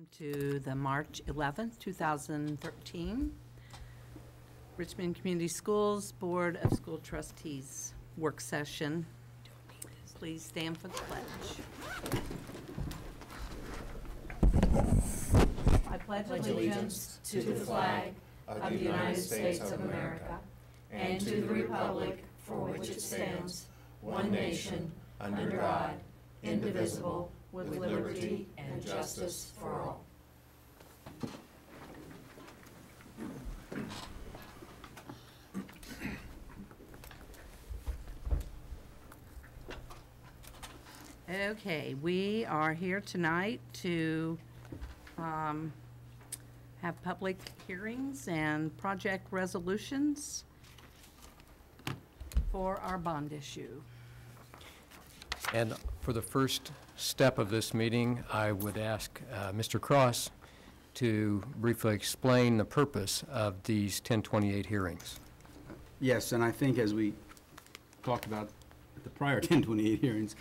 Welcome to the March 11th, 2013 Richmond Community Schools Board of School Trustees work session. Please stand for the pledge. I pledge allegiance to the flag of the United States of America and to the republic for which it stands, one nation, under God, indivisible, with liberty and justice for all. Okay, we are here tonight to have public hearings and project resolutions for our bond issue. And for the first step of this meeting, I would ask Mr. Cross to briefly explain the purpose of these 1028 hearings. Yes, and I think as we talked about at the prior 1028 hearings,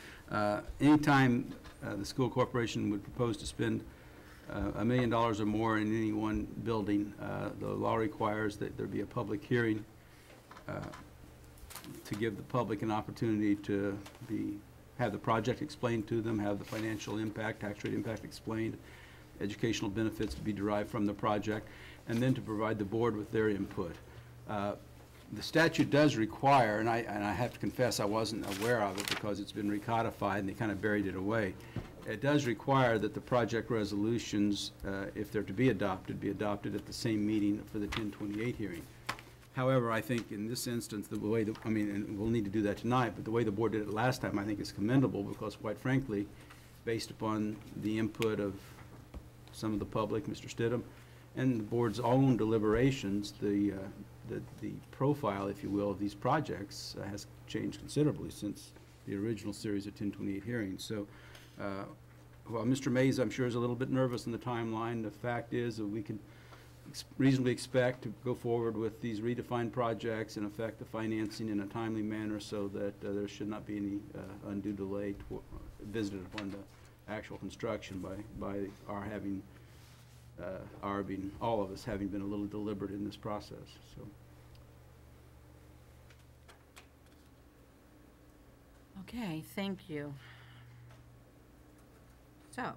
anytime the school corporation would propose to spend $1 million or more in any one building, the law requires that there be a public hearing to give the public an opportunity to have the project explained to them, have the financial impact, tax rate impact explained, educational benefits to be derived from the project, and then to provide the board with their input. The statute does require, and I have to confess I wasn't aware of it because it's been recodified and they kind of buried it away. It does require that the project resolutions, if they're to be adopted at the same meeting for the 1028 hearing. However, I think in this instance, the way that, and we'll need to do that tonight, but the way the board did it last time, I think is commendable because, quite frankly, based upon the input of some of the public, Mr. Stidham, and the board's own deliberations, the profile, if you will, of these projects has changed considerably since the original series of 1028 hearings. So, while Mr. Mays, I'm sure, is a little bit nervous in the timeline, the fact is that we can reasonably expect to go forward with these redefined projects and affect the financing in a timely manner so that there should not be any undue delay visited upon the actual construction by all of us having been a little deliberate in this process. So. Okay, thank you. So,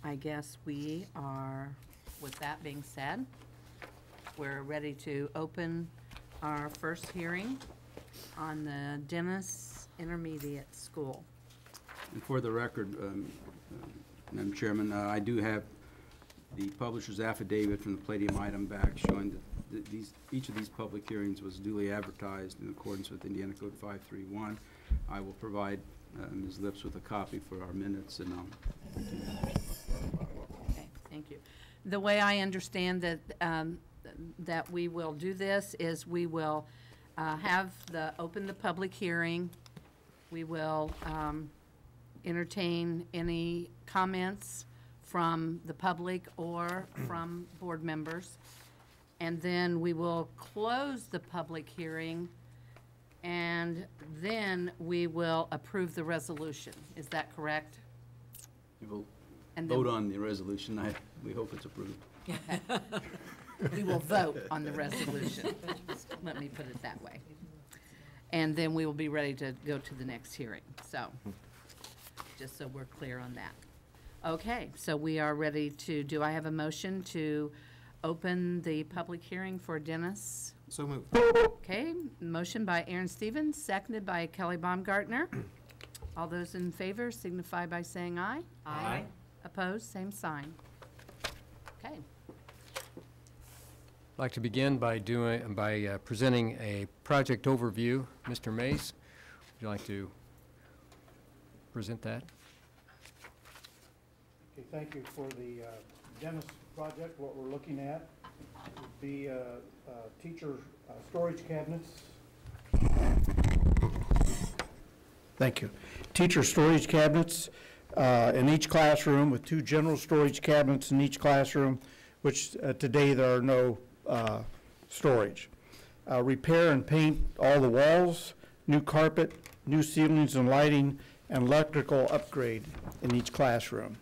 I guess we are, with that being said, we're ready to open our first hearing on the Dennis Intermediate School. And for the record, Madam Chairman, I do have the publisher's affidavit from the Palladium item back showing that each of these public hearings was duly advertised in accordance with Indiana Code 531. I will provide Ms. Lips with a copy for our minutes, and I'll continue. Okay, thank you. The way I understand that that we will do this is we will open the public hearing. We will entertain any comments from the public or from board members, and then we will close the public hearing, and then we will approve the resolution. Is that correct? You will vote on the resolution. We hope it's approved. We will vote on the resolution. Let me put it that way. And then we will be ready to go to the next hearing. So, just so we're clear on that. Okay, so we are ready to, do I have a motion to open the public hearing for Dennis? So moved. Okay, motion by Aaron Stevens, seconded by Kelly Baumgartner. All those in favor signify by saying aye. Aye. Opposed, same sign. Okay. I'd like to begin by presenting a project overview. Mr. Mays, would you like to present that? Okay, thank you. For the Dennis project, what we're looking at would be teacher storage cabinets. Thank you. Teacher storage cabinets in each classroom, with 2 general storage cabinets in each classroom, which today there are no storage. Repair and paint all the walls, new carpet, new ceilings and lighting, and electrical upgrade in each classroom.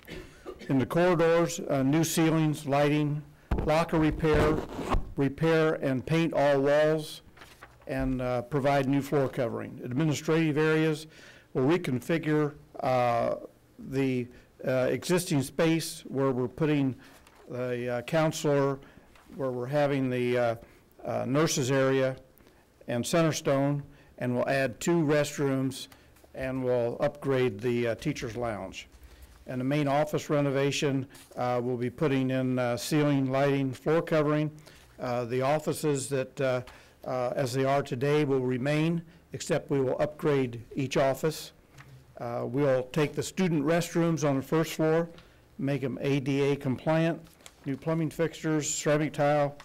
In the corridors, new ceilings, lighting, locker repair and paint all walls, and provide new floor covering. Administrative areas will reconfigure the existing space where we're putting the counselor, where we're having the nurses area and center stone, and we'll add 2 restrooms, and we'll upgrade the teacher's lounge. And the main office renovation, we'll be putting in ceiling, lighting, floor covering. The offices that, as they are today, will remain, except we will upgrade each office. We'll take the student restrooms on the first floor, make them ADA compliant, new plumbing fixtures, ceramic tile,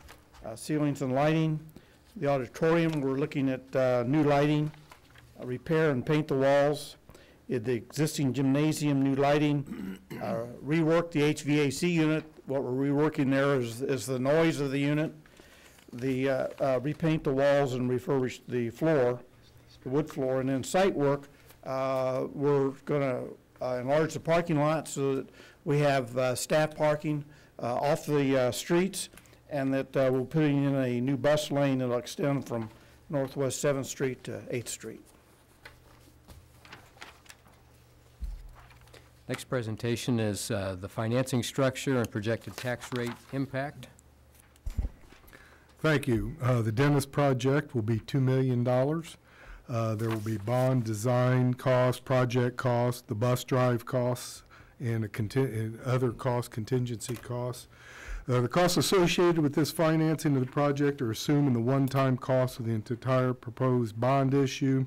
ceilings and lighting. The auditorium, we're looking at new lighting, repair and paint the walls. The existing gymnasium, new lighting, rework the HVAC unit. What we're reworking there is the noise of the unit. Repaint the walls and refurbish the floor, the wood floor, and then site work. We're going to enlarge the parking lot so that we have staff parking off the streets, and that we're putting in a new bus lane that'll extend from Northwest 7th Street to 8th Street. Next presentation is the financing structure and projected tax rate impact. Thank you. The Dennis project will be $2 million. There will be bond design costs, project costs, the bus drive costs, and other costs, contingency costs. The costs associated with this financing of the project are assumed in the one-time cost of the entire proposed bond issue,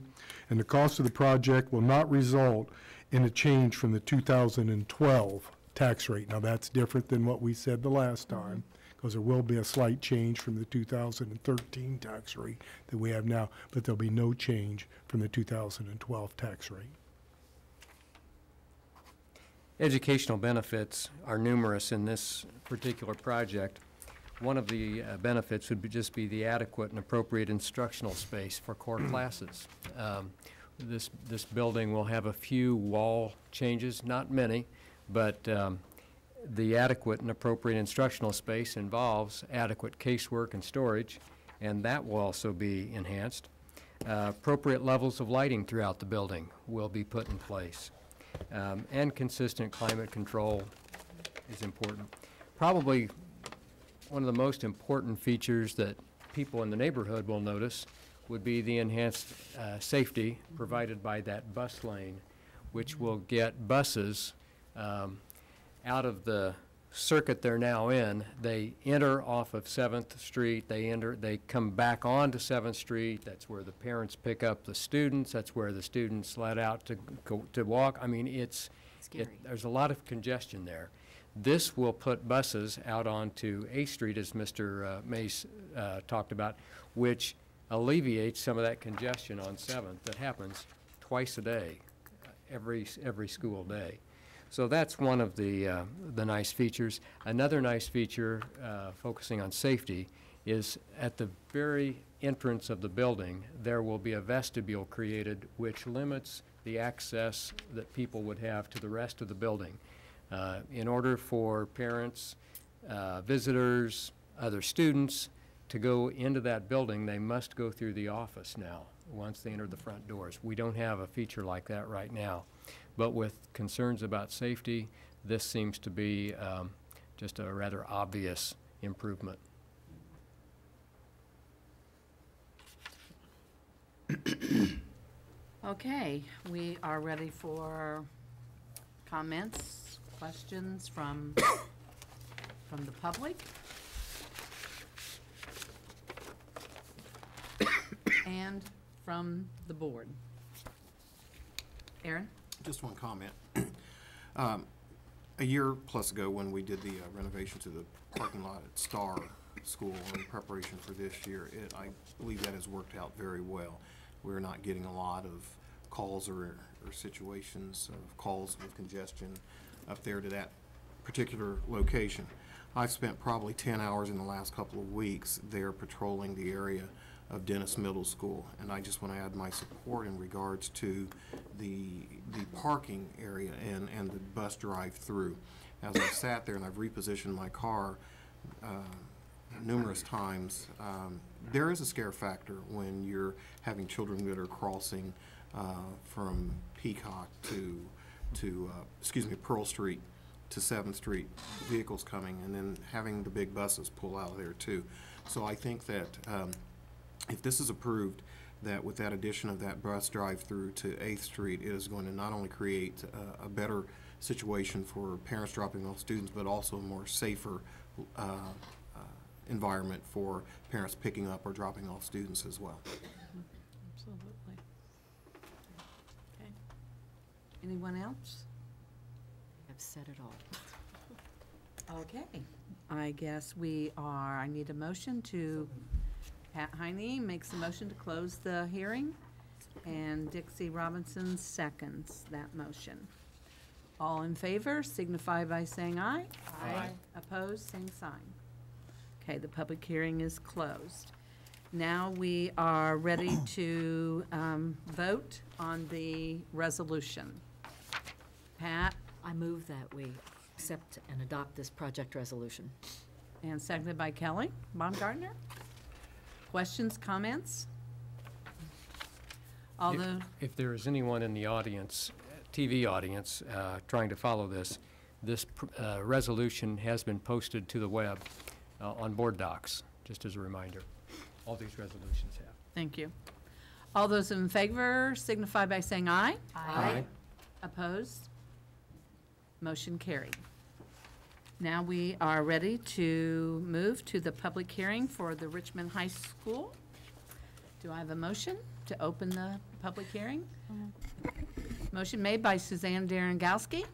and the cost of the project will not result in a change from the 2012 tax rate. Now, that's different than what we said the last time, because there will be a slight change from the 2013 tax rate that we have now, but there'll be no change from the 2012 tax rate. Educational benefits are numerous in this particular project. One of the benefits would just be the adequate and appropriate instructional space for core classes. This building will have a few wall changes, not many, but the adequate and appropriate instructional space involves adequate casework and storage, and that will also be enhanced. Appropriate levels of lighting throughout the building will be put in place. And consistent climate control is important. Probably one of the most important features that people in the neighborhood will notice would be the enhanced safety provided by that bus lane, which will get buses out of the circuit they're now in. They enter off of 7th Street, they come back onto 7th Street. That's where the parents pick up the students. That's where the students let out to walk. I mean, there's a lot of congestion there. This will put buses out onto 8th Street, as Mr. Mace talked about, which alleviates some of that congestion on 7th that happens twice a day, every school day. So that's one of the nice features. Another nice feature, focusing on safety, is at the very entrance of the building, there will be a vestibule created which limits the access that people would have to the rest of the building. In order for parents, visitors, other students to go into that building, they must go through the office now once they enter the front doors. We don't have a feature like that right now. But with concerns about safety, this seems to be just a rather obvious improvement. Okay, we are ready for comments, questions from the public. And from the board. Aaron? Just one comment. A year plus ago, when we did the renovation to the parking lot at Star School in preparation for this year, I believe that has worked out very well. We're not getting a lot of calls or situations of calls with congestion up there to that particular location. I've spent probably 10 hours in the last couple of weeks there patrolling the area of Dennis Middle School, and I just want to add my support in regards to the parking area and the bus drive-through. as I sat there and I've repositioned my car numerous times, there is a scare factor when you're having children that are crossing from Peacock to Pearl Street to 7th Street, vehicles coming, and then having the big buses pull out of there too. So I think that if this is approved, that with that addition of that bus drive-through to 8th Street, it is going to not only create a better situation for parents dropping off students, but also a more safer environment for parents picking up or dropping off students as well. Absolutely. Okay. Anyone else? I've said it all. Okay. I guess I need a motion to, Pat Heine makes a motion to close the hearing, and Dixie Robinson seconds that motion. All in favor signify by saying aye. Aye. Opposed, same sign. Okay, the public hearing is closed. Now we are ready to vote on the resolution. Pat, I move that we accept and adopt this project resolution. and seconded by Kelly Baumgartner. Questions, comments? Although, If there is anyone in the audience, TV audience, trying to follow this, resolution has been posted to the web on board docs, just as a reminder. All these resolutions have. thank you. All those in favor signify by saying aye. Aye. Opposed? Motion carried. Now we are ready to move to the public hearing for the Richmond High School. Do I have a motion to open the public hearing? Motion made by Suzanne Darengowski,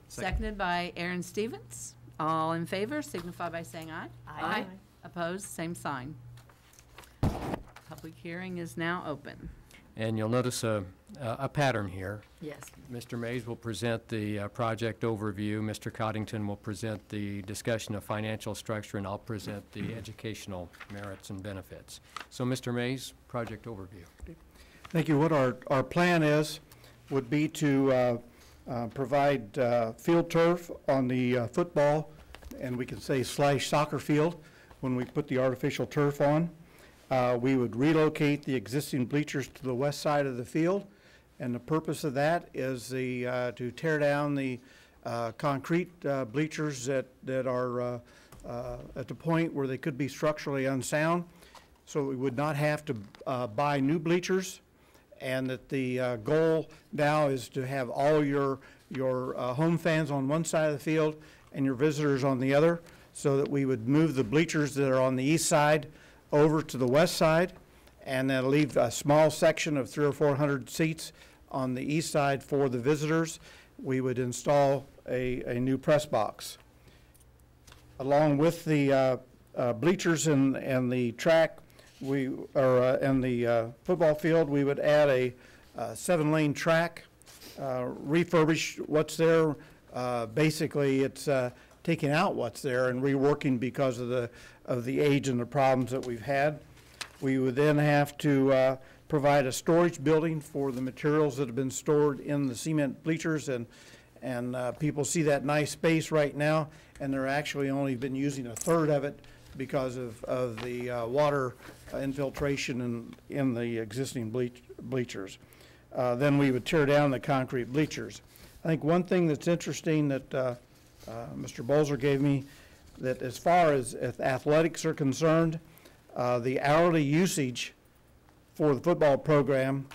seconded by Aaron Stevens. All in favor signify by saying aye. Aye. Opposed, same sign. Public hearing is now open. And you'll notice a pattern here. Yes. Mr. Mays will present the project overview, Mr. Coddington will present the discussion of financial structure, and I'll present the educational merits and benefits. So, Mr. Mays, project overview. Thank you. What our plan would be to provide field turf on the football, and we can say / soccer field when we put the artificial turf on. We would relocate the existing bleachers to the west side of the field, and the purpose of that is to tear down the concrete bleachers that are at the point where they could be structurally unsound, so we would not have to buy new bleachers, and that the goal now is to have all your home fans on one side of the field and your visitors on the other, so that we would move the bleachers that are on the east side over to the west side, and then leave a small section of 300 or 400 seats on the east side for the visitors. We would install a new press box. Along with the bleachers and the track, and the football field, we would add a 7-lane track, refurbish what's there. Basically, it's taking out what's there and reworking because of the age and the problems that we've had. We would then have to provide a storage building for the materials that have been stored in the cement bleachers, and people see that nice space right now, and they're actually only been using a third of it because of the water infiltration in the existing bleachers. Then we would tear down the concrete bleachers. I think one thing that's interesting that Mr. Bolzer gave me, that as far as athletics are concerned, the hourly usage for the football program,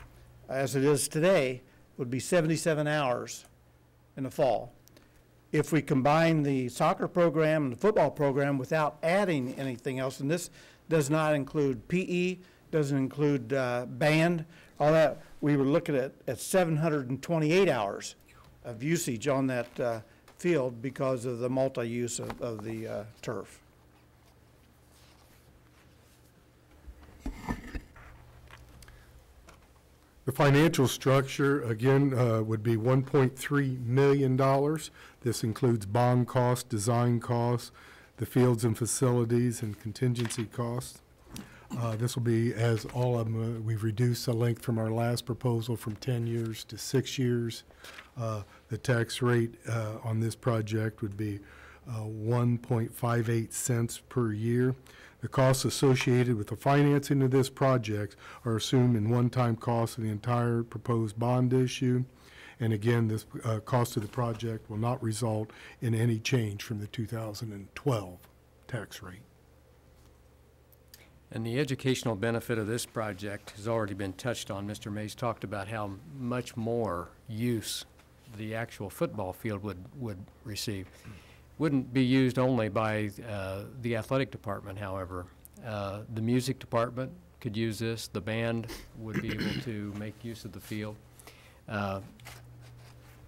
as it is today, would be 77 hours in the fall. If we combine the soccer program and the football program without adding anything else, and this does not include PE, doesn't include band, all that, we were looking at 728 hours of usage on that field because of the multi-use of the turf. The financial structure, again, would be $1.3 million. This includes bond costs, design costs, the fields and facilities, and contingency costs. This will be, as all of them, we've reduced the length from our last proposal from 10 years to 6 years. The tax rate on this project would be 1.58 cents per year. The costs associated with the financing of this project are assumed in one-time costs of the entire proposed bond issue. And again, this cost of the project will not result in any change from the 2012 tax rate. And the educational benefit of this project has already been touched on. Mr. Mays talked about how much more use the actual football field would receive. Wouldn't be used only by the athletic department, however. The music department could use this. The band would be able to make use of the field.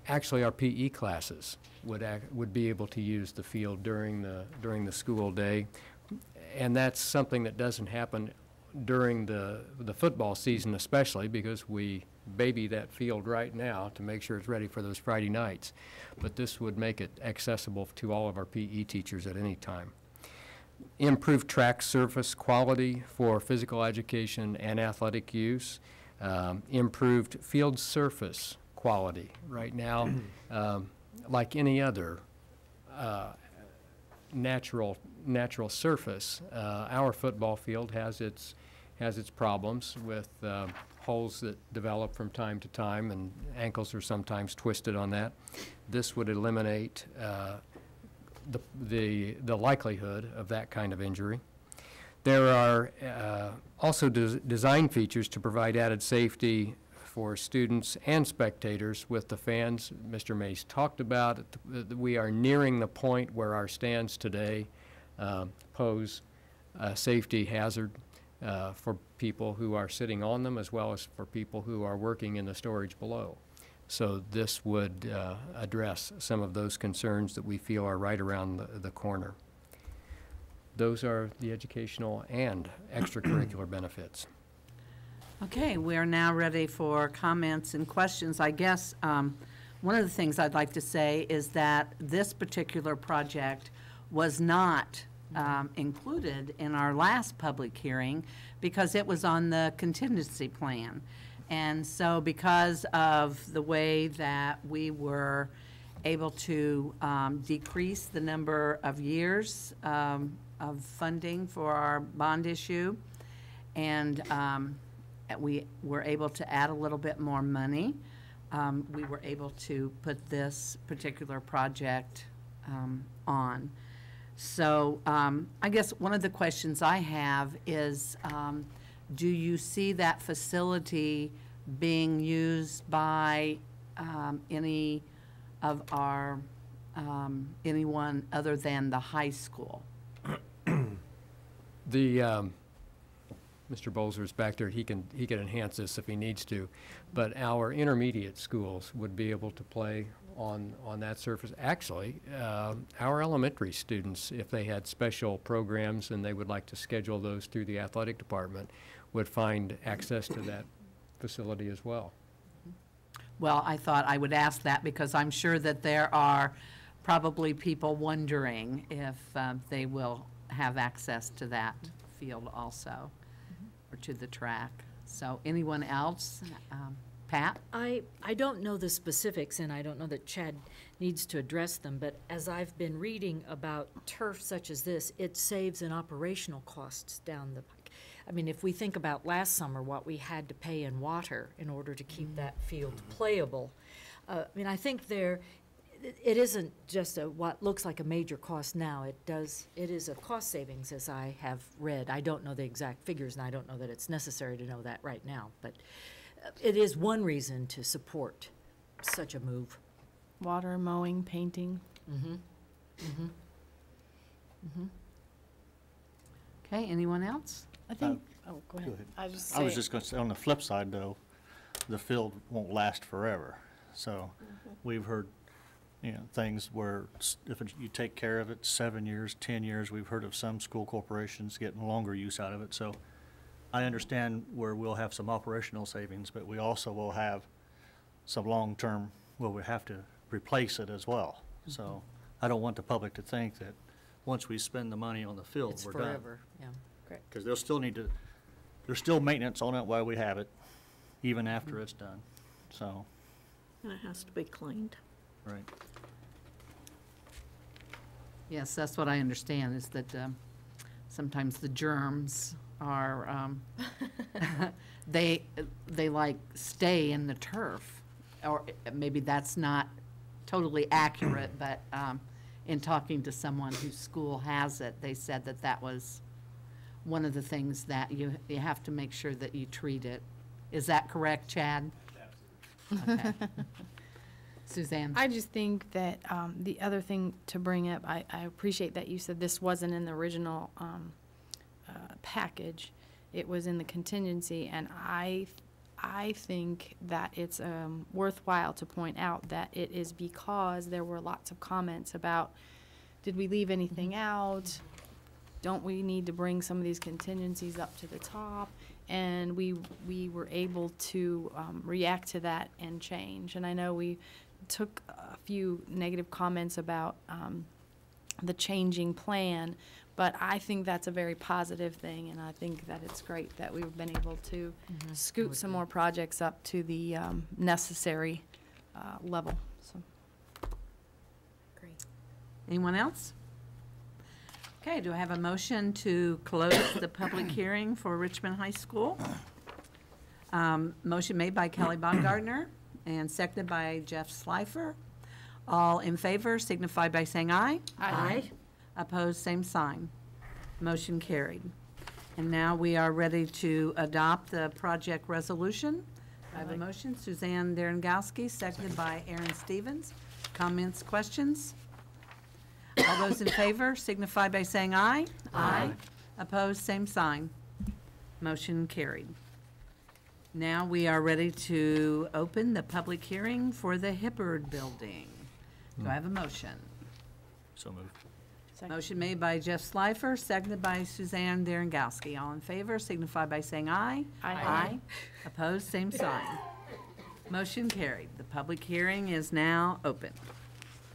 Actually, our PE classes would be able to use the field during the school day. And that's something that doesn't happen during the football season especially, because we baby that field right now to make sure it's ready for those Friday nights. But this would make it accessible to all of our PE teachers at any time. Improved track surface quality for physical education and athletic use. Improved field surface quality. Right now, like any other natural surface, our football field has its problems with holes that develop from time to time, and ankles are sometimes twisted on that. This would eliminate the likelihood of that kind of injury. There are also design features to provide added safety for students and spectators with the fans. Mr. Mays talked about it. We are nearing the point where our stands today pose a safety hazard for people who are sitting on them, as well as for people who are working in the storage below. So this would address some of those concerns that we feel are right around the corner. Those are the educational and extracurricular benefits. Okay, we are now ready for comments and questions. I guess one of the things I'd like to say is that this particular project was not included in our last public hearing because it was on the contingency plan. And so because of the way that we were able to decrease the number of years of funding for our bond issue, and we were able to add a little bit more money, we were able to put this particular project on. So I guess one of the questions I have is, do you see that facility being used by any of our, anyone other than the high school? Mr. Bolzer's back there. He can enhance this if he needs to, but our intermediate schools would be able to play on that surface. Actually, our elementary students, if they had special programs and they would like to schedule those through the athletic department, would find access to that facility as well. Well, I thought I would ask that because I'm sure that there are probably people wondering if they will have access to that field also, or to the track. So anyone else? Pat? I don't know the specifics, and I don't know that Chad needs to address them, but as I've been reading about turf such as this, it saves in operational costs down the pike. I mean, if we think about last summer, what we had to pay in water in order to keep that field playable, I mean, I think it isn't just what looks like a major cost now. It is a cost savings, as I have read. I don't know the exact figures, and I don't know that it's necessary to know that right now, but it is one reason to support such a move. Water, mowing, painting. Okay, anyone else? I think, go ahead. I was just going to say, on the flip side, though, the field won't last forever. So we've heard, things where you take care of it, 7 years, 10 years. We've heard of some school corporations getting longer use out of it. So I understand where we'll have some operational savings, but we also will have some long-term where we have to replace it as well. So I don't want the public to think that once we spend the money on the field, It's we're forever, done. yeah, correct. Because they'll still need to there's still maintenance on it while we have it, even after it's done, so, And it has to be cleaned. right. Yes, that's what I understand, is that sometimes the germs are, they like stay in the turf. Or maybe that's not totally accurate, but in talking to someone whose school has it, they said that that was one of the things that you have to make sure that you treat it. Is that correct, Chad? Absolutely. Okay. Suzanne? I just think that the other thing to bring up, I appreciate that you said this wasn't in the original package. It was in the contingency, and I think that it's worthwhile to point out that it is because there were lots of comments about, did we leave anything out? Don't we need to bring some of these contingencies up to the top? And we were able to react to that and change. And I know we took a few negative comments about the changing plan, but I think that's a very positive thing, and I think that it's great that we've been able to scoot some more projects up to the necessary level. So. Great. Anyone else? Okay, do I have a motion to close the public hearing for Richmond High School? Motion made by Kelly Baumgartner and seconded by Jeff Slifer. All in favor signify by saying aye. Aye. Opposed, same sign. Motion carried. And now we are ready to adopt the project resolution. I have a motion, Suzanne Darengowski, seconded by Aaron Stevens. Comments, questions? All those in favor signify by saying aye. Aye. Opposed, same sign. Motion carried. Now we are ready to open the public hearing for the Hibbard Building. Do I have a motion? So moved. Second. Motion made by Jeff Slifer, seconded by Suzanne Darengowski. All in favor signify by saying aye. Aye. Opposed, same sign. Motion carried. The public hearing is now open.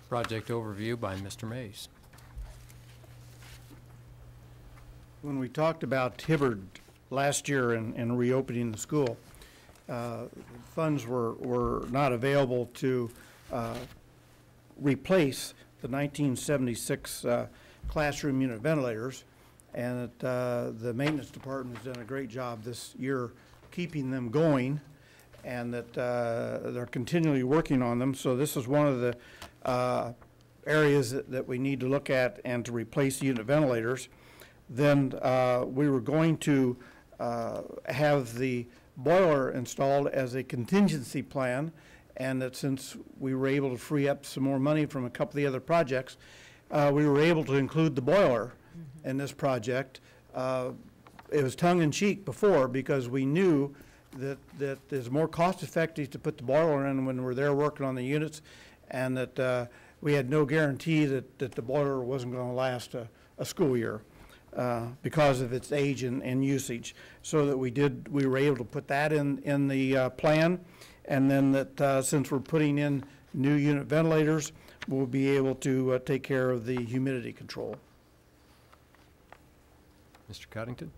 Project overview by Mr. Mays. When we talked about Hibbard last year and reopening the school, funds were not available to replace the 1976 classroom unit ventilators, and that the maintenance department has done a great job this year keeping them going, and that they're continually working on them. So this is one of the areas that we need to look at and to replace the unit ventilators. Then we were going to have the boiler installed as a contingency plan, and that since we were able to free up some more money from a couple of the other projects, we were able to include the boiler in this project. It was tongue-in-cheek before, because we knew that it's more cost-effective to put the boiler in when we're there working on the units, and that we had no guarantee that the boiler wasn't going to last a school year because of its age and usage. So that we were able to put that in the plan, and then that since we're putting in new unit ventilators, we'll be able to take care of the humidity control. Mr. Cottington?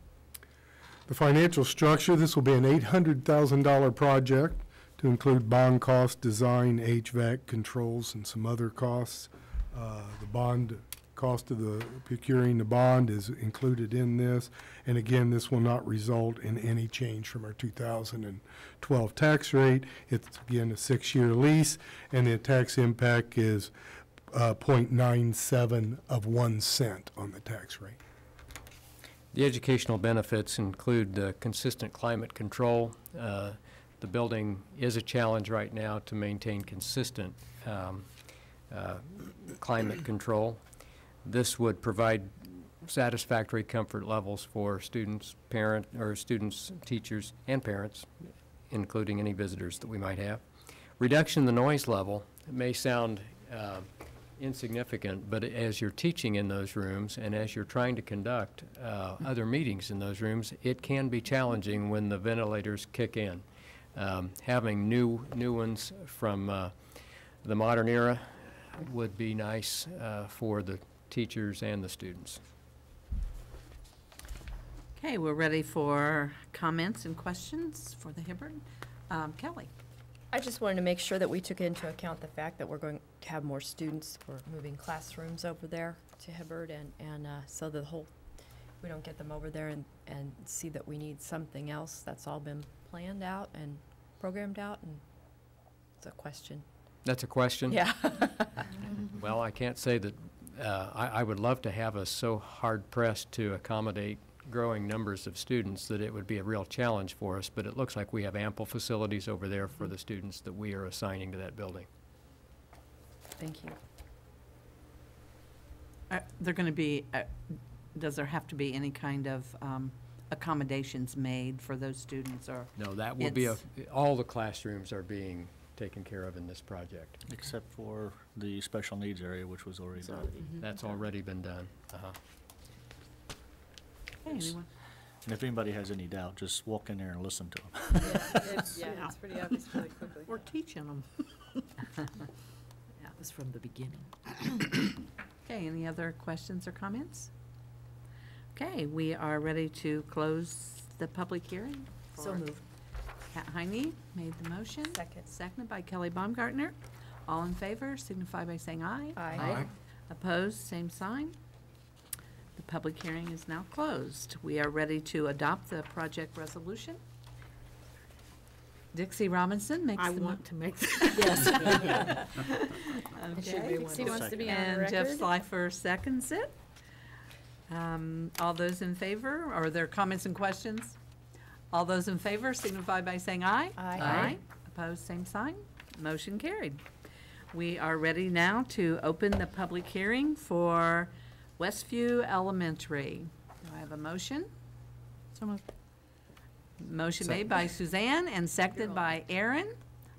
The financial structure, this will be an $800,000 project to include bond costs, design, HVAC controls, and some other costs. The bond cost of the procuring the bond is included in this. And again, this will not result in any change from our 2012 tax rate. It's, again, a 6-year lease, and the tax impact is 0.97 of 1 cent on the tax rate. The educational benefits include consistent climate control. The building is a challenge right now to maintain consistent climate control. This would provide satisfactory comfort levels for students, students, teachers, and parents, including any visitors that we might have. Reduction in the noise level may sound insignificant, but as you're teaching in those rooms and as you're trying to conduct other meetings in those rooms, it can be challenging when the ventilators kick in. Having new ones from the modern era would be nice for the teachers and the students. Okay, we're ready for comments and questions for the Hibberd. Kelly? I just wanted to make sure that we took into account the fact that we're going to have more students. We're moving classrooms over there to Hibberd, and so the whole, we don't get them over there and see that we need something else. That's all been planned out and programmed out, and it's a question. That's a question? Yeah. Well, I can't say that, I would love to have us so hard-pressed to accommodate growing numbers of students that it would be a real challenge for us, but it looks like we have ample facilities over there for the students that we are assigning to that building. Thank you. They're going to be, does there have to be any kind of accommodations made for those students, or? No, that will be, It's- all the classrooms are being taken care of in this project. Except for the special needs area, which was already done. That's already been done. Hey, anyone? And if anybody has any doubt, just walk in there and listen to them. It's pretty obvious really quickly. We're teaching them. That was from the beginning. Okay, any other questions or comments? Okay, we are ready to close the public hearing. So moved. Pat Heine made the motion. Second. Seconded by Kelly Baumgartner. All in favor, signify by saying aye. Aye. Opposed, same sign. The public hearing is now closed. We are ready to adopt the project resolution. Dixie Robinson makes I the want to make, Yes. Okay. Dixie wants to be on the And Jeff record. Slifer seconds it. All those in favor, are there comments and questions? All those in favor signify by saying aye. Aye. Opposed, same sign. Motion carried. We are ready now to open the public hearing for Westview Elementary. Do I have a motion? Motion made by Suzanne and seconded by Aaron.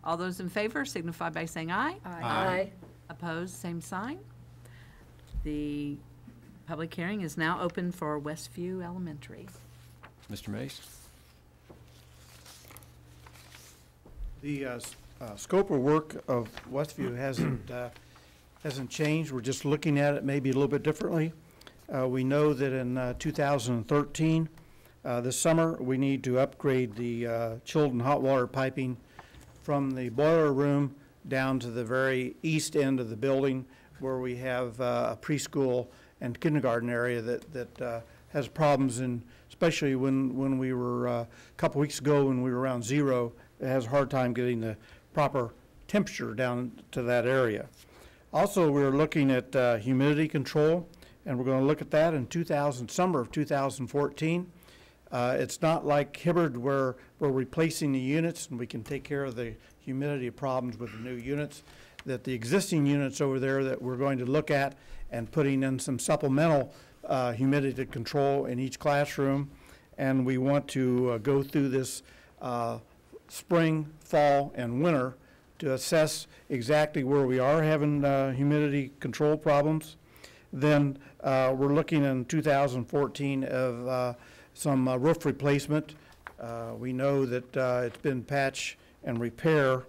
All those in favor signify by saying aye. Aye. Opposed, same sign. The public hearing is now open for Westview Elementary. Mr. Mace? The scope of work of Westview hasn't changed. We're just looking at it maybe a little bit differently. We know that in 2013, this summer, we need to upgrade the chilled and hot water piping from the boiler room down to the very east end of the building, where we have a preschool and kindergarten area that has problems, and especially when we were, a couple weeks ago, when we were around zero, it has a hard time getting the proper temperature down to that area. Also, we're looking at humidity control, and we're going to look at that in summer of 2014. It's not like Hibberd where we're replacing the units and we can take care of the humidity problems with the new units. That the existing units over there that we're going to look at and putting in some supplemental humidity control in each classroom. And we want to go through this spring, fall, and winter to assess exactly where we are having humidity control problems. Then we're looking in 2014 of some roof replacement. We know that it's been patch and repair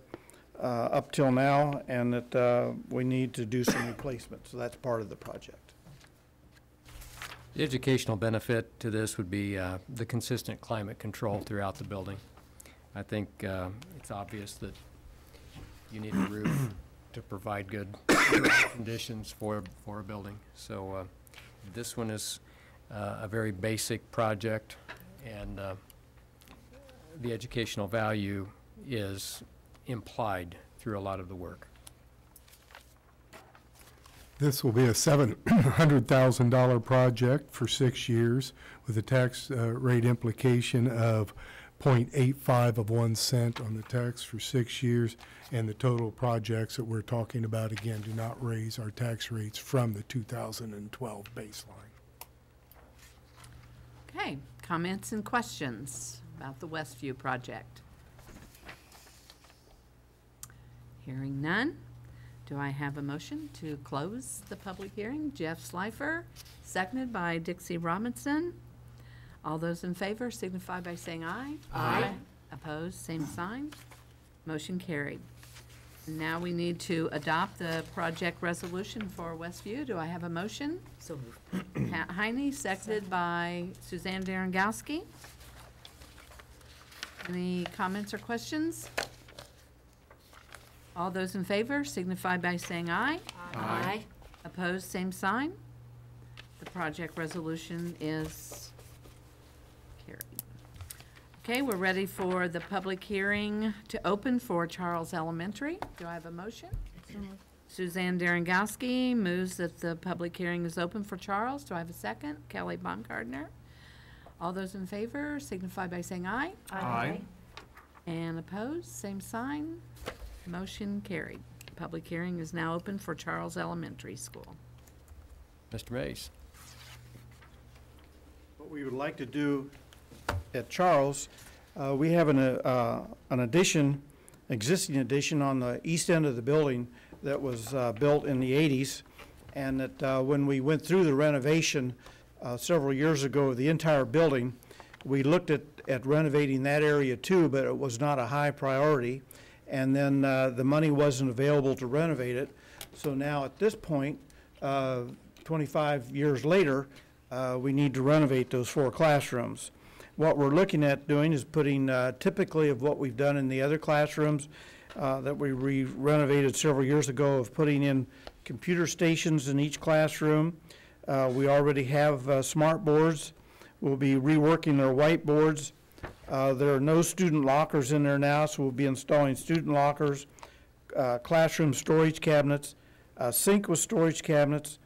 up till now, and that we need to do some replacement. So that's part of the project. The educational benefit to this would be the consistent climate control throughout the building. I think it's obvious that you need a roof to provide good conditions for a building. So this one is a very basic project, and the educational value is implied through a lot of the work. This will be a $700,000 project for 6 years with a tax rate implication of 0.85 of 1 cent on the tax for 6 years. And the total projects that we're talking about, again, do not raise our tax rates from the 2012 baseline. Okay, comments and questions about the Westview project? Hearing none, do I have a motion to close the public hearing? Jeff Slifer, seconded by Dixie Robinson. All those in favor signify by saying aye. Aye. Opposed, same sign. Motion carried. Now we need to adopt the project resolution for Westview. Do I have a motion? So moved. Pat Heine, seconded by Suzanne Darengowski. Any comments or questions? All those in favor signify by saying aye. Aye. Opposed, same sign. The project resolution is carried. Okay, we're ready for the public hearing to open for Charles Elementary. Do I have a motion? Suzanne Darengowski moves that the public hearing is open for Charles. Do I have a second? Kelly Baumgardner. All those in favor signify by saying aye. Aye. And opposed, same sign. Motion carried. Public hearing is now open for Charles Elementary School. Mr. Mays. What we would like to do at Charles, we have an addition, existing addition on the east end of the building that was built in the 80s, and that when we went through the renovation several years ago of the entire building, we looked at renovating that area too, but it was not a high priority, and then the money wasn't available to renovate it. So now at this point, 25 years later, we need to renovate those 4 classrooms. What we're looking at doing is putting, typically of what we've done in the other classrooms that we renovated several years ago, of putting in computer stations in each classroom. We already have smart boards. We'll be reworking their whiteboards. There are no student lockers in there now, so we'll be installing student lockers, classroom storage cabinets, a sink with storage cabinets,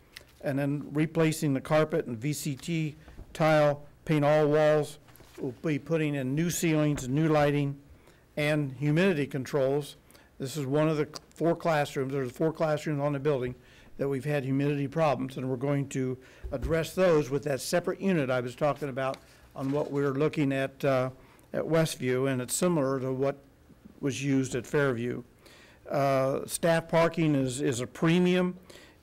and then replacing the carpet and VCT tile, paint all walls. We'll be putting in new ceilings and new lighting and humidity controls. This is one of the 4 classrooms. There's 4 classrooms on the building that we've had humidity problems, and we're going to address those with that separate unit I was talking about on what we're looking at Westview, and it's similar to what was used at Fairview. Staff parking is a premium,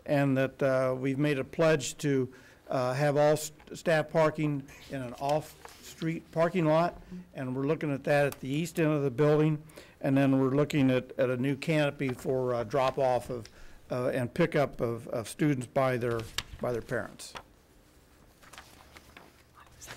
and that we've made a pledge to have all staff parking in an off-street parking lot, and we're looking at that at the east end of the building, and then we're looking at a new canopy for drop-off of and pickup of students by their parents. Mr.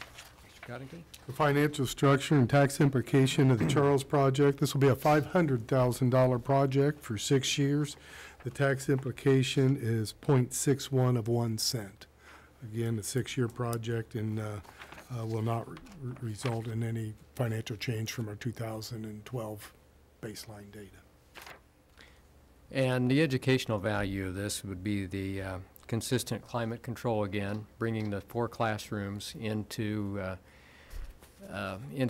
Coddington? The financial structure and tax implication of the Charles project. This will be a $500,000 project for 6 years. The tax implication is 0.61 of 1 cent. Again, a 6-year project, and will not result in any financial change from our 2012 baseline data. And the educational value of this would be the consistent climate control again, bringing the 4 classrooms into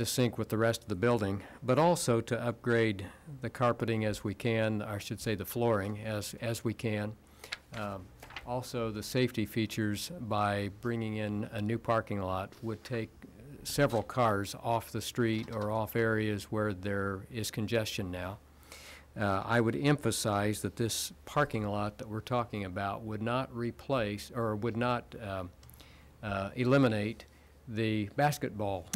sync with the rest of the building, but also to upgrade the carpeting as we can, I should say the flooring as we can. Also, the safety features by bringing in a new parking lot would take several cars off the street or off areas where there is congestion now. I would emphasize that this parking lot that we're talking about would not replace or would not eliminate the basketball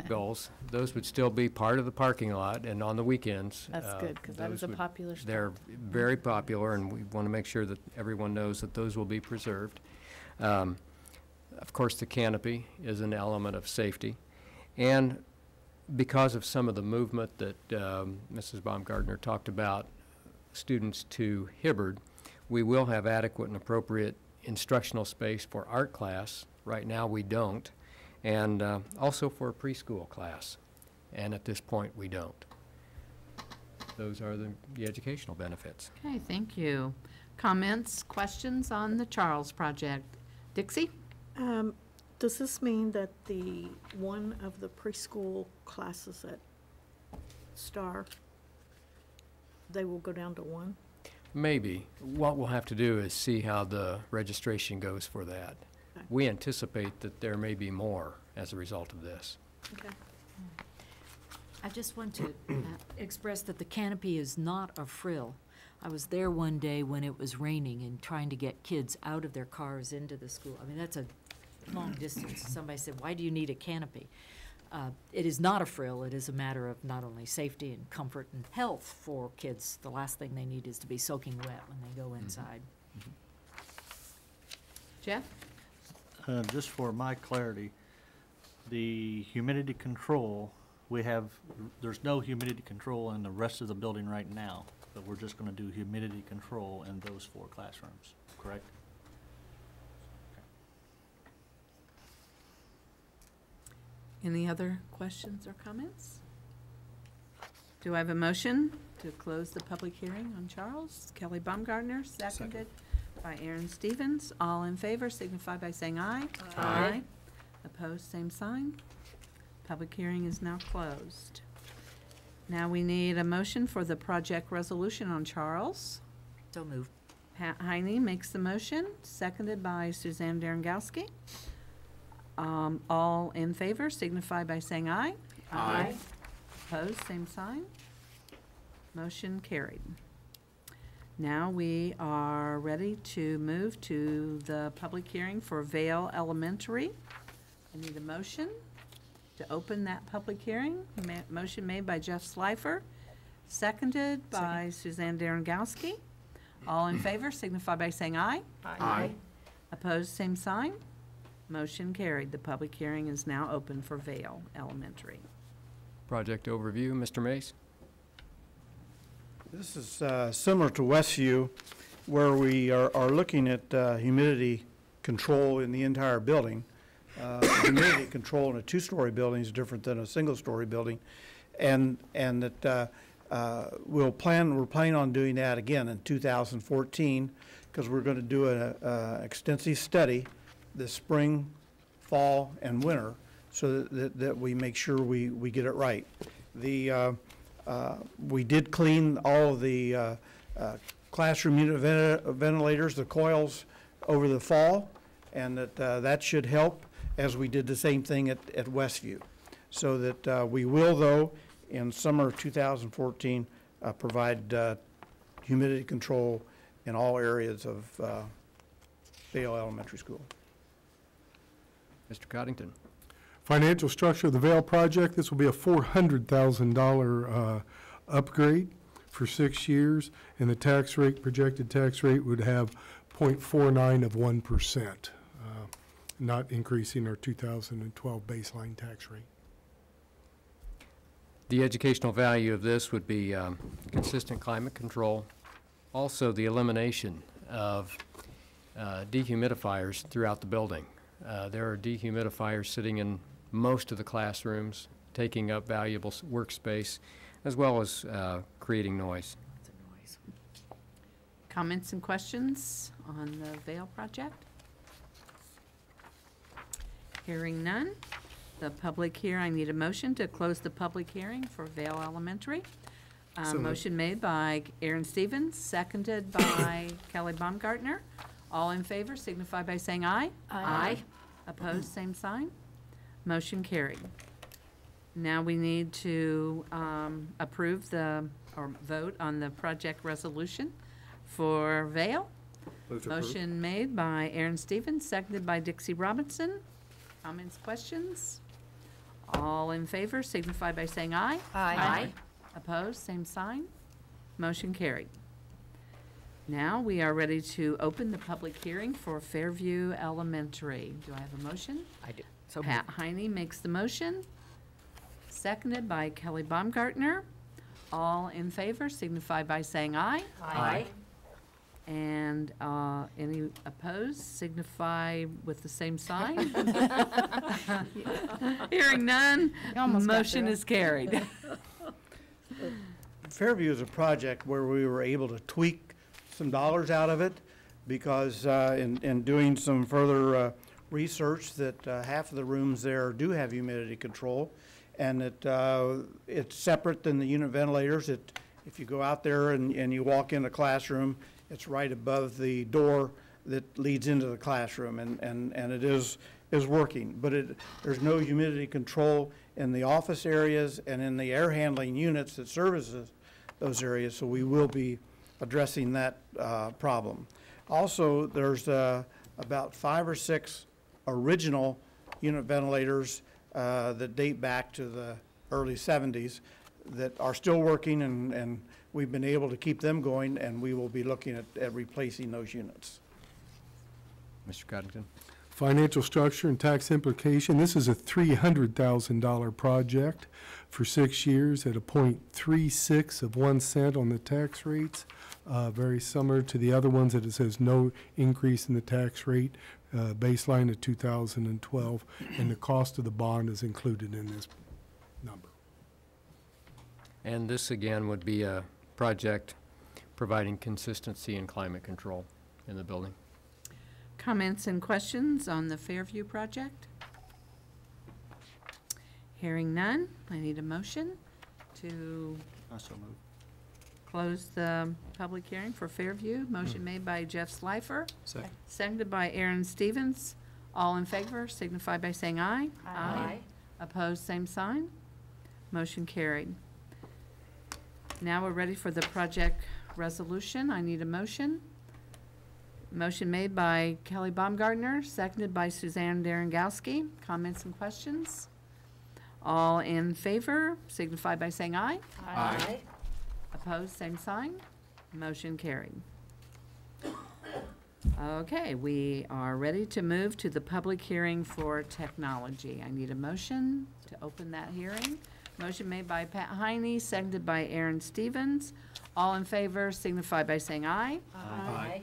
goals. Those would still be part of the parking lot, and on the weekends. That's good, because that is a popular spot. They're very popular, and we want to make sure that everyone knows that those will be preserved. Of course, the canopy is an element of safety. And because of some of the movement that Mrs. Baumgardner talked about, students to Hibbard, we will have adequate and appropriate instructional space for art class. Right now, we don't. And also for a preschool class. And at this point, we don't. Those are the educational benefits. Okay, thank you. Comments, questions on the Charles project? Dixie? Does this mean that one of the preschool classes at Star, they will go down to 1? Maybe. What we'll have to do is see how the registration goes for that. Okay. We anticipate that there may be more as a result of this. Okay. I just want to express that the canopy is not a frill. I was there one day when it was raining and trying to get kids out of their cars into the school. I mean, that's a long distance. Somebody said, "Why do you need a canopy?" It is not a frill, it is a matter of not only safety and comfort and health for kids. The last thing they need is to be soaking wet when they go inside. Jeff? Just for my clarity, the humidity control, there's no humidity control in the rest of the building right now, but we're just going to do humidity control in those 4 classrooms, correct? Any other questions or comments? Do I have a motion to close the public hearing on Charles? Kelly Baumgartner, seconded by Aaron Stevens. All in favor signify by saying aye. Aye. Opposed, same sign. Public hearing is now closed. Now we need a motion for the project resolution on Charles. So moved. Pat Heine makes the motion, seconded by Suzanne Darengowski. All in favor signify by saying aye. Aye. Opposed, same sign. Motion carried. Now we are ready to move to the public hearing for Vale Elementary. I need a motion to open that public hearing. Motion made by Jeff Slifer, seconded by Suzanne Darengowski. All in favor signify by saying aye. Aye. Opposed, same sign. Motion carried. The public hearing is now open for Vale Elementary. Project overview, Mr. Mace? This is similar to Westview, where we are looking at humidity control in the entire building. Humidity control in a 2-story building is different than a single-story building, and that we're planning on doing that again in 2014, because we're going to do an extensive study this spring, fall, and winter, so that we make sure we get it right. We did clean all of the classroom unit ventilators, the coils, over the fall, and that should help, as we did the same thing at Westview. So that we will, though, in summer of 2014, provide humidity control in all areas of Vale Elementary School. Mr. Coddington? Financial structure of the Vale project, this will be a $400,000 upgrade for 6 years, and the tax rate, projected tax rate would have 0.49 of 1%, not increasing our 2012 baseline tax rate. The educational value of this would be consistent climate control, also the elimination of dehumidifiers throughout the building. There are dehumidifiers sitting in most of the classrooms, taking up valuable workspace, as well as creating noise. Comments and questions on the Vale project? Hearing none. The public I need a motion to close the public hearing for Vale Elementary. Motion made by Aaron Stevens, seconded by Kelly Baumgartner. All in favor signify by saying aye. Aye. Opposed, same sign. Motion carried. Now we need to approve or vote on the project resolution for Vale. Motion made by Aaron Stevens, seconded by Dixie Robinson. Comments, questions? All in favor signify by saying aye. Aye. Opposed, same sign. Motion carried. Now we are ready to open the public hearing for Fairview Elementary. Do I have a motion? I do. So Pat Heine makes the motion, seconded by Kelly Baumgartner. All in favor signify by saying aye. Aye. And any opposed signify with the same sign. Hearing none, You almost got motion through. is carried. Fairview is a project where we were able to tweak some dollars out of it, because in doing some further research, that half of the rooms there do have humidity control, and that it's separate than the unit ventilators. If you go out there and you walk in a classroom, it's right above the door that leads into the classroom, and it is working. But there's no humidity control in the office areas and in the air handling units that services those areas, so we will be addressing that problem. Also, there's about 5 or 6 original unit ventilators that date back to the early 70s that are still working, and we've been able to keep them going, and we will be looking at replacing those units. Mr. Coddington? Financial structure and tax implication, this is a $300,000 project for 6 years at a 0.36 of 1 cent on the tax rates. Very similar to the other ones that it says no increase in the tax rate, baseline of 2012, and the cost of the bond is included in this number. And this, again, would be a project providing consistency and climate control in the building. Comments and questions on the Fairview project? Hearing none, I need a motion to I so move. close the public hearing for Fairview. Motion made by Jeff Slifer, Second. seconded by Aaron Stevens. All in favor signify by saying aye. Aye. Opposed, same sign. Motion carried. Now we're ready for the project resolution. I need a motion. Motion made by Kelly Baumgartner, seconded by Suzanne Darengowski. Comments and questions? All in favor signify by saying aye. Aye. Opposed, same sign. Motion carried. Okay, we are ready to move to the public hearing for technology. I need a motion to open that hearing. Motion made by Pat Heine, seconded by Aaron Stevens. All in favor signify by saying aye. Aye.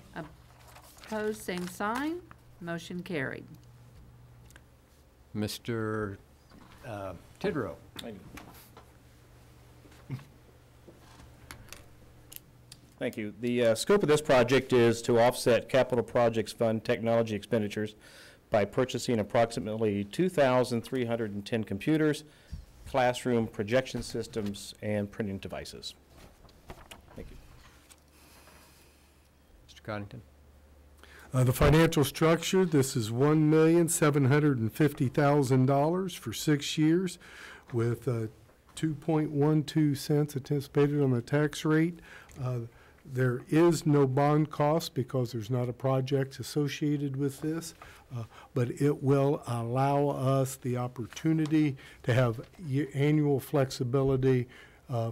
Opposed, same sign. Motion carried. Mr. Tidrow? Thank you. The scope of this project is to offset capital projects fund technology expenditures by purchasing approximately 2,310 computers, classroom projection systems, and printing devices. Thank you. Mr. Coddington? The financial structure, this is $1,750,000 for 6 years with 2.12 cents anticipated on the tax rate. There is no bond cost because there's not a project associated with this, but it will allow us the opportunity to have annual flexibility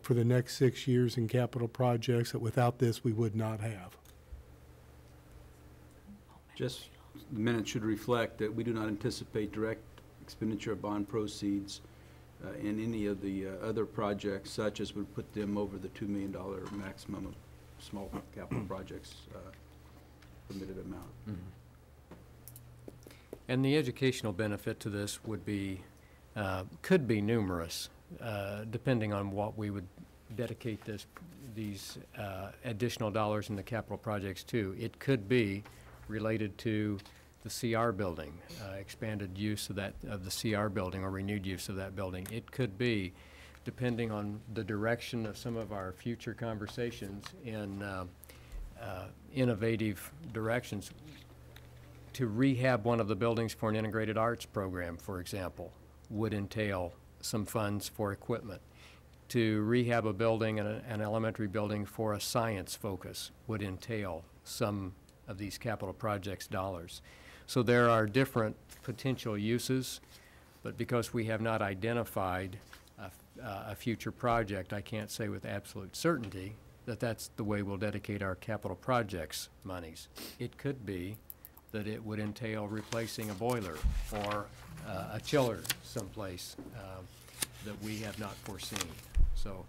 for the next 6 years in capital projects that without this we would not have. Just, the minutes should reflect that we do not anticipate direct expenditure of bond proceeds in any of the other projects, such as would put them over the $2 million maximum of small capital projects permitted amount. And the educational benefit to this would be, could be numerous, depending on what we would dedicate these additional dollars in the capital projects to. It could be related to the CR building, expanded use of the CR building or renewed use of that building. It could be, depending on the direction of some of our future conversations in innovative directions, to rehab one of the buildings for an integrated arts program, for example, would entail some funds for equipment. To rehab a building, an elementary building for a science focus, would entail some of these capital projects dollars. So there are different potential uses, but because we have not identified a future project, I can't say with absolute certainty that that's the way we'll dedicate our capital projects monies. It could be that it would entail replacing a boiler or a chiller someplace that we have not foreseen. So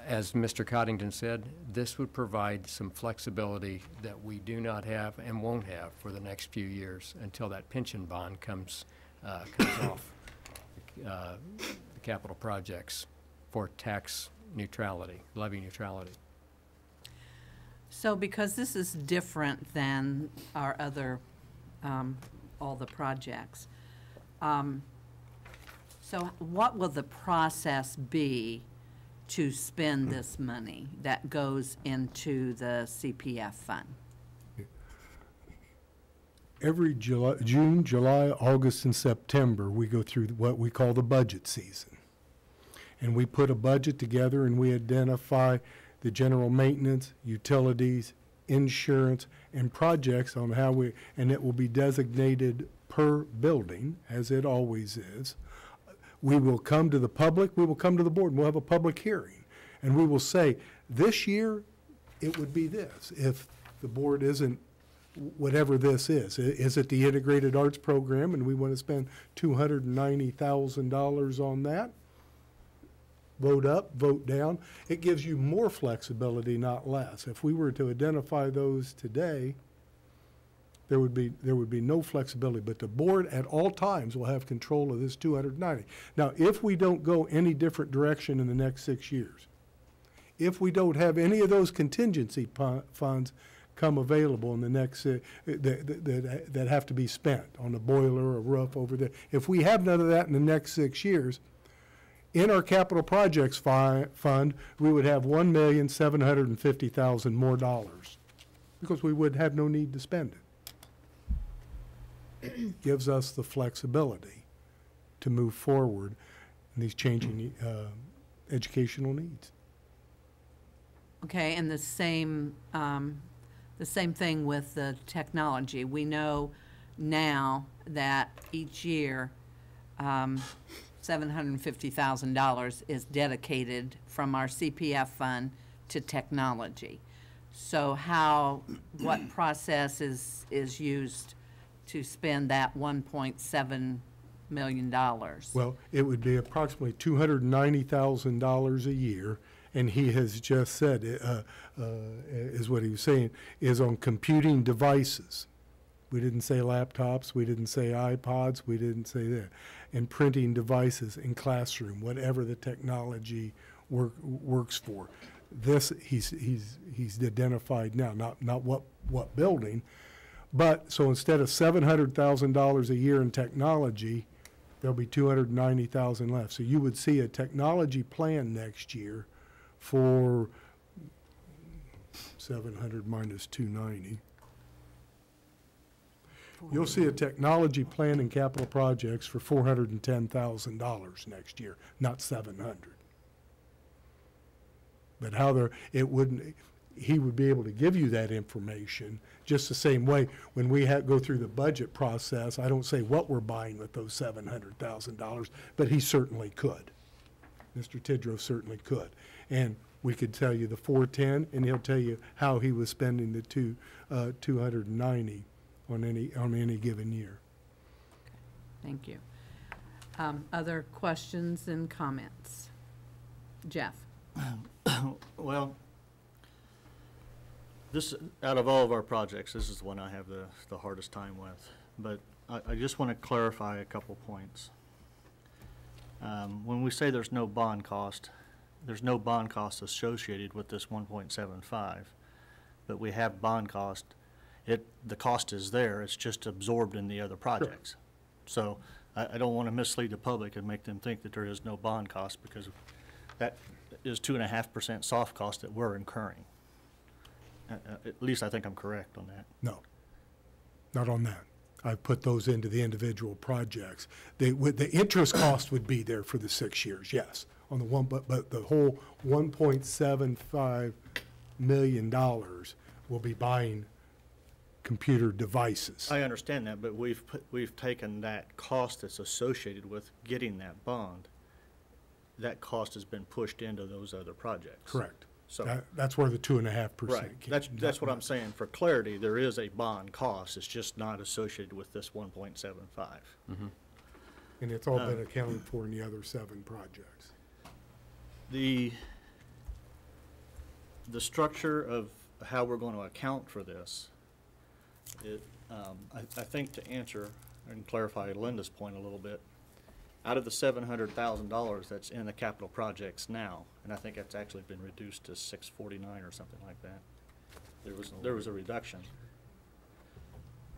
as Mr. Coddington said, this would provide some flexibility that we do not have and won't have for the next few years until that pension bond comes off the capital projects for tax neutrality, levy neutrality. So because this is different than our other, all the projects, so what will the process be to spend this money that goes into the CPF fund? Every June, July, August, and September, we go through what we call the budget season. And we put a budget together and we identify the general maintenance, utilities, insurance, and projects on how and it will be designated per building, as it always is. we will come to the public, we will come to the board, and we'll have a public hearing. And we will say, this year, it would be this, if the board isn't whatever this is. Is it the integrated arts program, and we want to spend $290,000 on that? Vote up, vote down. It gives you more flexibility, not less. If we were to identify those today, there would be no flexibility, but the board at all times will have control of this 290. Now, if we don't go any different direction in the next 6 years, if we don't have any of those contingency funds come available in the next, that have to be spent on a boiler or roof over there, if we have none of that in the next 6 years, in our capital projects fund, we would have $1,750,000 more dollars, because we would have no need to spend it. Gives us the flexibility to move forward in these changing educational needs. Okay, and the same thing with the technology. We know now that each year, $750,000 is dedicated from our CPF fund to technology. So what process is used to spend that $1.7 million? Well, it would be approximately $290,000 a year, and he has just said, is what he was saying, is on computing devices. We didn't say laptops, we didn't say iPods, we didn't say that. And printing devices in classroom, whatever the technology works for. This, he's identified now, not what building, but so instead of $700,000 a year in technology, there'll be $290,000 left. So you would see a technology plan next year for 700 minus 290. You'll see a technology plan in capital projects for $410,000 next year, not 700. But he would be able to give you that information just the same way when we go through the budget process. I don't say what we're buying with those $700,000, but he certainly could. Mr. Tidrow certainly could. And we could tell you the 410, and he'll tell you how he was spending the 290 on any given year. Thank you. Other questions and comments? Jeff? Well, out of all of our projects, this is the one I have the hardest time with. But I just want to clarify a couple points. When we say there's no bond cost associated with this 1.75, but we have bond cost. The cost is there, it's just absorbed in the other projects. Sure. So I don't want to mislead the public and make them think that there is no bond cost, because that is 2.5% soft cost that we're incurring. At least I think I'm correct on that. No, not on that. I've put those into the individual projects. The interest cost would be there for the 6 years, yes, on the one, but the whole $1.75 million will be buying computer devices. I understand that, but we've taken that cost that's associated with getting that bond. That cost has been pushed into those other projects. Correct. So that's where the 2.5%. Right. That's what I'm saying. For clarity, there is a bond cost. It's just not associated with this 1.75. Mm-hmm. And it's all been accounted for in the other 7 projects. The structure of how we're going to account for this, I think, to answer and clarify Linda's point a little bit, out of the $700,000 that's in the capital projects now, and I think that's actually been reduced to $649 or something like that. There was a reduction.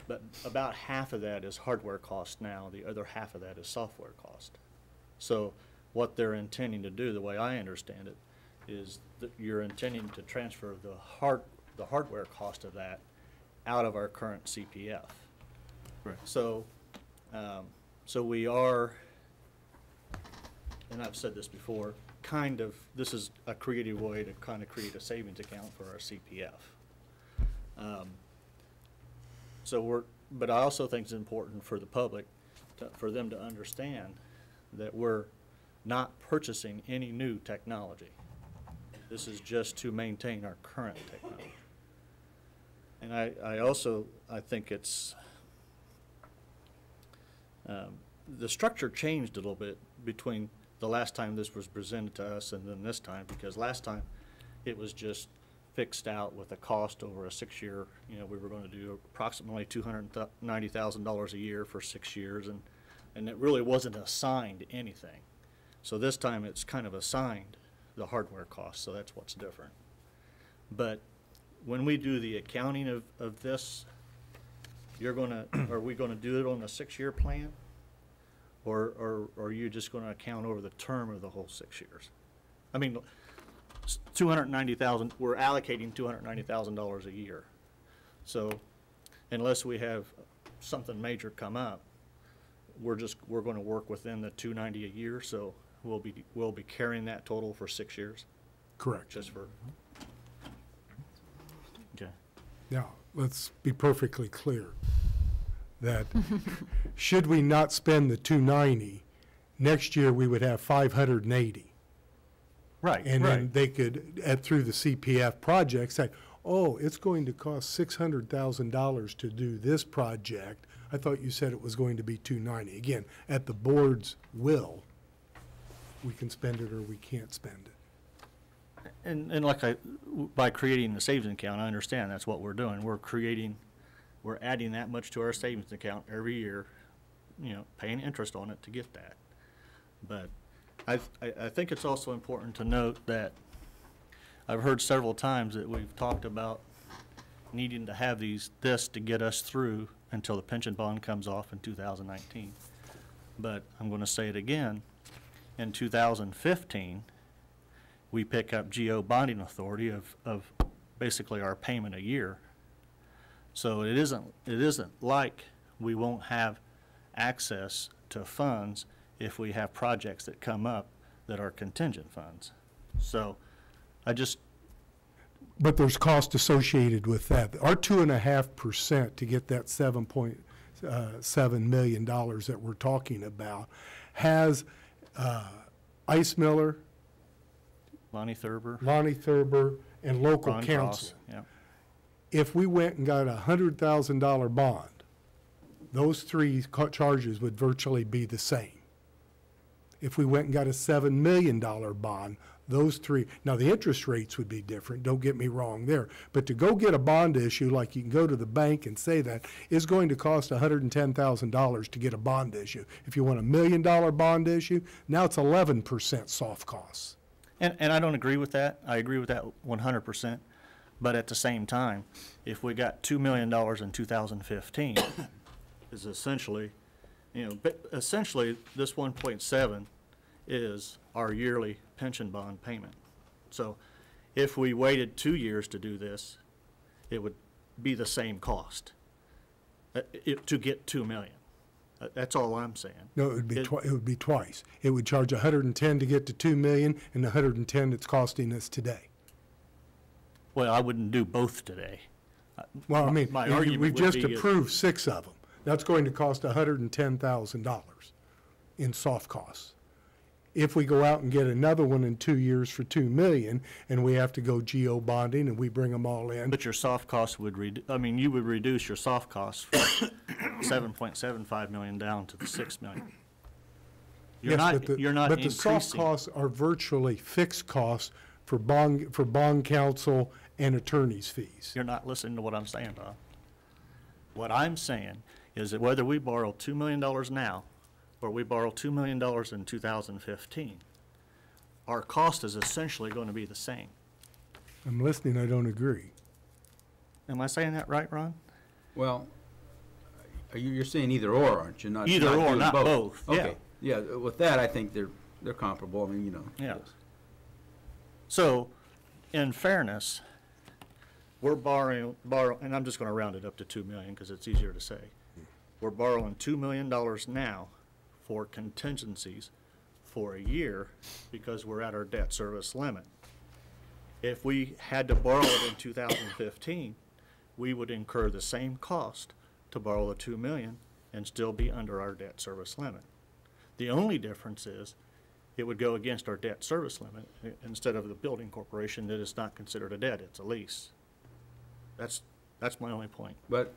But about half of that is hardware cost now. The other half of that is software cost. So what they're intending to do, the way I understand it, is that you're intending to transfer the hardware cost of that out of our current CPF. Right. So we are, and I've said this before, this is a creative way to kind of create a savings account for our CPF. But I also think it's important for the public, for them to understand that we're not purchasing any new technology. This is just to maintain our current technology. And I think it's, the structure changed a little bit between the last time this was presented to us and then this time, because last time it was just fixed out with a cost over a 6-year, we were going to do approximately $290,000 a year for 6 years, and it really wasn't assigned anything. So this time it's kind of assigned the hardware cost, so that's what's different. But when we do the accounting of this, are we gonna do it on a 6-year plan? Or are you just gonna account over the term of the whole 6 years? I mean, 290,000, we're allocating $290,000 a year. So unless we have something major come up, we're gonna work within the 290 a year, so we'll be carrying that total for 6 years, Correct. just for, okay. Now, let's be perfectly clear that should we not spend the 290, next year we would have 580. Right, And then they could, through the CPF project, say, oh, it's going to cost $600,000 to do this project. I thought you said it was going to be 290. Again, at the board's will, we can spend it or we can't spend it. And by creating the savings account, I understand that's what we're doing. We're adding that much to our savings account every year, paying interest on it to get that. But I think it's also important to note that I've heard several times that we've talked about needing to have this to get us through until the pension bond comes off in 2019. But I'm going to say it again. In 2015, we pick up GO bonding authority of basically our payment a year. So it isn't like we won't have access to funds if we have projects that come up that are contingent funds. So But there's cost associated with that. Our 2.5% to get that $7.7 million that we're talking about has Ice Miller, Lonnie Thurber, and local Ron council. Cross, yeah. If we went and got a $100,000 bond, those three charges would virtually be the same. If we went and got a $7 million bond, those three, now the interest rates would be different, don't get me wrong there, but to go get a bond issue, like you can go to the bank and say that, is going to cost $110,000 to get a bond issue. If you want $1 million bond issue, now it's 11% soft costs. And I don't agree with that. I agree with that 100%. But at the same time, if we got $2 million in 2015, is essentially, essentially this 1.7 is our yearly pension bond payment. So if we waited 2 years to do this, it would be the same cost to get 2 million. That's all I'm saying. No, it would be twice. It would charge 110 to get to 2 million and the 110 it's costing us today. Well, I wouldn't do both today. Well, I mean, my argument we've would just be approved 6 of them. That's going to cost $110,000 in soft costs. If we go out and get another one in 2 years for 2 million, and we have to go geo bonding and we bring them all in. But your soft costs would you would reduce your soft costs from 7.75 million down to the 6 million. You're not but increasing. the soft costs are virtually fixed costs for bond counsel and attorney's fees. You're not listening to what I'm saying, Don. What I'm saying is that whether we borrow $2 million now or we borrow $2 million in 2015, our cost is essentially going to be the same. I'm listening, I don't agree. Am I saying that right, Ron? Well, you're saying either or, aren't you? Either or, doing not both. Okay, yeah, with that, I think they're comparable, I mean, Yeah. yes. So, in fairness, we're borrowing, and I'm just going to round it up to 2 million because it's easier to say. We're borrowing $2 million now for contingencies for a year because we're at our debt service limit. If we had to borrow it in 2015, we would incur the same cost to borrow the $2 million and still be under our debt service limit. The only difference is it would go against our debt service limit instead of the building corporation that is not considered a debt, it's a lease. That's my only point. But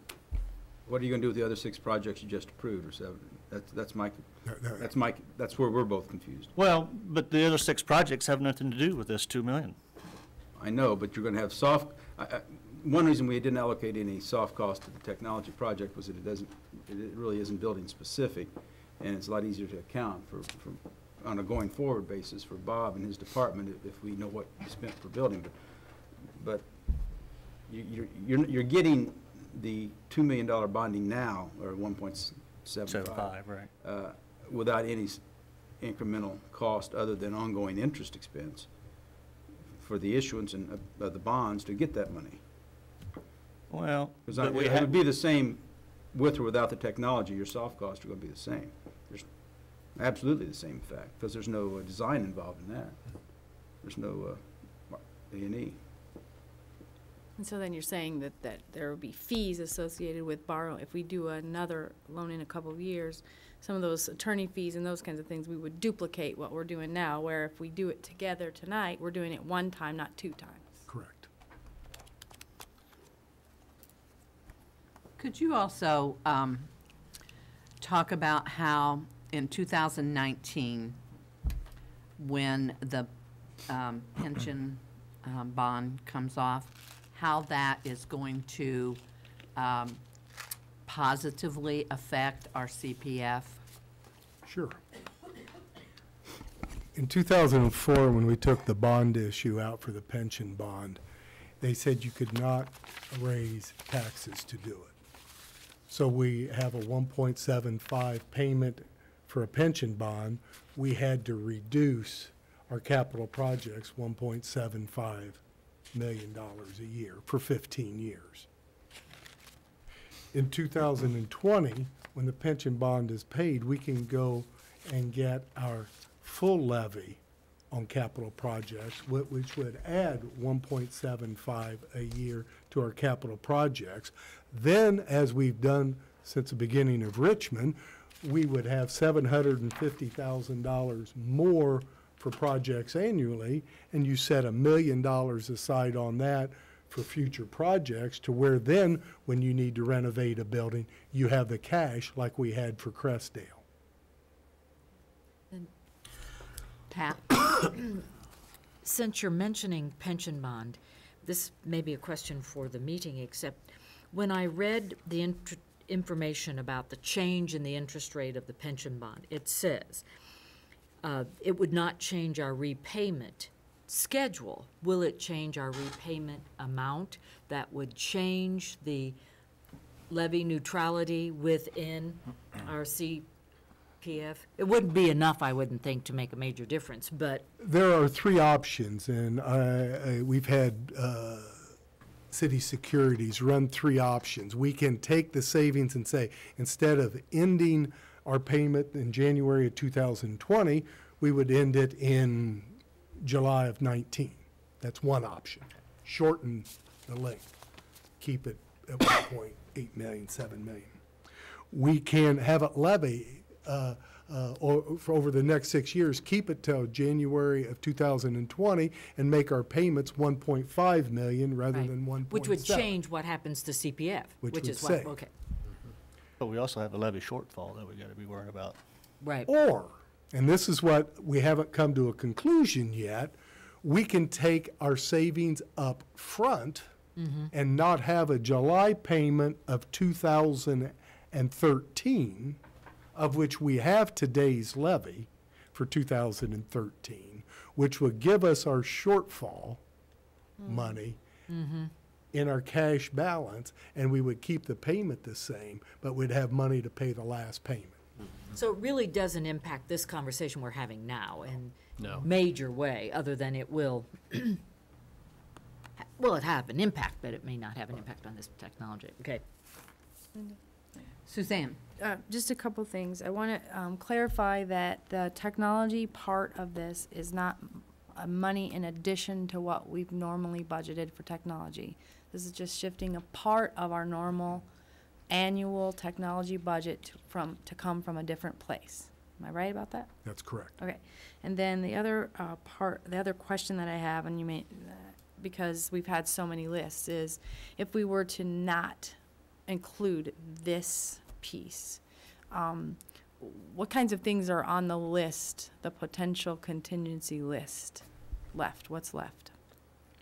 what are you gonna do with the other 6 projects you just approved, or 7? That's where we're both confused. Well, but the other 6 projects have nothing to do with this 2 million. I know, but you're gonna have one reason we didn't allocate any soft cost to the technology project was that it really isn't building specific, and it's a lot easier to account for on a going forward basis for Bob and his department if we know what you spent per building. But you're getting the $2 million bonding now, or 1.75, right. without any incremental cost other than ongoing interest expense for the issuance of the bonds to get that money. Well, Because but we it have, would be the same with or without the technology. Your soft costs are going to be the same. There's absolutely the same effect, because there's no design involved in that. There's no A&E. And so then you're saying that there will be fees associated with borrowing. If we do another loan in a couple of years, some of those attorney fees and those kinds of things, we would duplicate what we're doing now, where if we do it together tonight, we're doing it one time, not 2 times. Correct. Could you also talk about how in 2019, when the pension bond comes off, how that is going to positively affect our CPF? Sure. In 2004, when we took the bond issue out for the pension bond, they said you could not raise taxes to do it. So we have a 1.75 payment for a pension bond. We had to reduce our capital projects $1.75 million a year for 15 years. In 2020, when the pension bond is paid, we can go and get our full levy on capital projects, which would add 1.75 a year to our capital projects. Then, as we've done since the beginning of Richmond, we would have $750,000 more for projects annually, and you set $1 million aside on that for future projects, to where then, when you need to renovate a building, you have the cash like we had for Crestdale. Pat? Since you're mentioning pension bond, this may be a question for the meeting, except when I read the information about the change in the interest rate of the pension bond, it says it would not change our repayment schedule. Will it change our repayment amount? That would change the levy neutrality within our CPF? It wouldn't be enough, I wouldn't think, to make a major difference, but There are 3 options, and we've had City Securities run 3 options. We can take the savings and say, instead of ending our payment in January of 2020, we would end it in July of 19. That's one option. Shorten the length. Keep it at 1.8 million, 7 million. We can have it levy for over the next 6 years, keep it till January of 2020, and make our payments 1.5 million rather Right. than 1.7. which would change what happens to CPF, Which which would is what, say. okay, But we also have a levy shortfall that we got to be worried about. right. Or, and this is what we haven't come to a conclusion yet, we can take our savings up front and not have a July payment of 2013, of which we have today's levy for 2013, which would give us our shortfall money in our cash balance, and we would keep the payment the same, but we'd have money to pay the last payment. So it really doesn't impact this conversation we're having now in No. major way, other than it will, well, it have an impact, but it may not have an impact on this technology. Okay. Suzanne? Just a couple things. I want to clarify that the technology part of this is not money in addition to what we've normally budgeted for technology. This is just shifting a part of our normal annual technology budget to come from a different place. Am I right about that? That's correct. Okay. And then the other the other question that I have, and you may, because we've had so many lists, is if we were to not include this piece, what kinds of things are on the list, the potential contingency list left? What's left?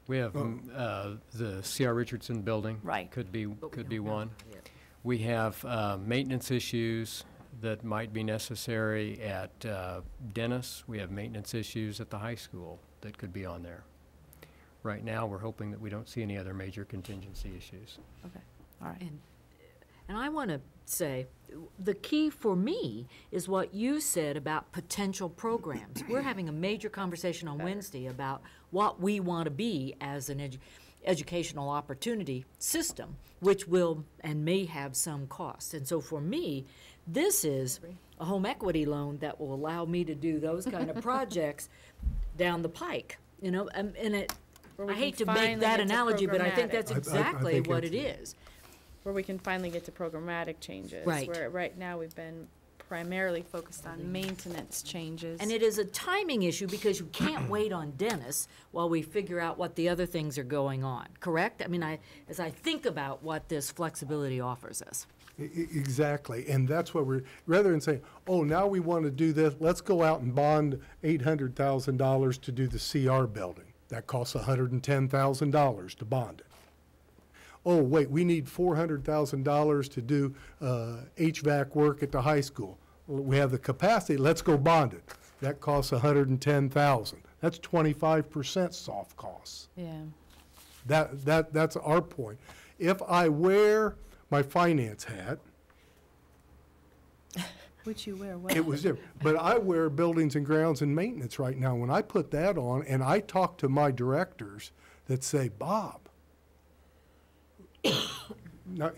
We have the C.R. Richardson building. Right. Could be But we don't have one. that yet. We have maintenance issues that might be necessary at Dennis. We have maintenance issues at the high school that could be on there. Right now, we're hoping that we don't see any other major contingency issues. Okay. All right. And I want to say, the key for me is what you said about potential programs. We're having a major conversation on Wednesday about what we want to be as an educational opportunity system, which will and may have some costs. And so for me, this is a home equity loan that will allow me to do those kind of projects down the pike, you know, and it, Where we I hate can to make finally that get to analogy, but I think programmatic. that's I exactly think what it it's- is. Where we can finally get to programmatic changes. Right. Where right now we've been primarily focused on maintenance changes. And it is a timing issue because you can't wait on Dennis while we figure out what the other things are going on, correct? I mean, as I think about what this flexibility offers us. Exactly, and that's what we're, rather than saying, oh, now we want to do this, let's go out and bond $800,000 to do the CR building. That costs $110,000 to bond it. Oh, wait, we need $400,000 to do HVAC work at the high school. Well, we have the capacity, let's go bond it. That costs $110,000. That's 25% soft costs. Yeah. That's our point. If I wear my finance hat, Which you wear well. it was different. But I wear buildings and grounds and maintenance right now. When I put that on, and I talk to my directors that say, Bob, no,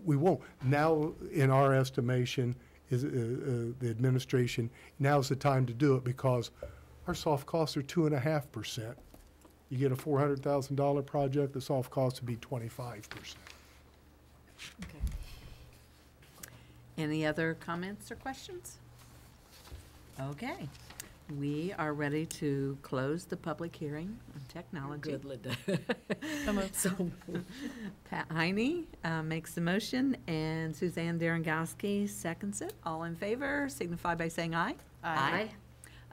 we won't. Now, in our estimation, is the administration, now's the time to do it because our soft costs are 2.5%. You get a $400,000 project, the soft cost would be 25%. Okay. Any other comments or questions? Okay, we are ready to close the public hearing on technology. Good, Linda. So, Pat Heine makes the motion, and Suzanne Darengowski seconds it. All in favor, signify by saying aye. Aye.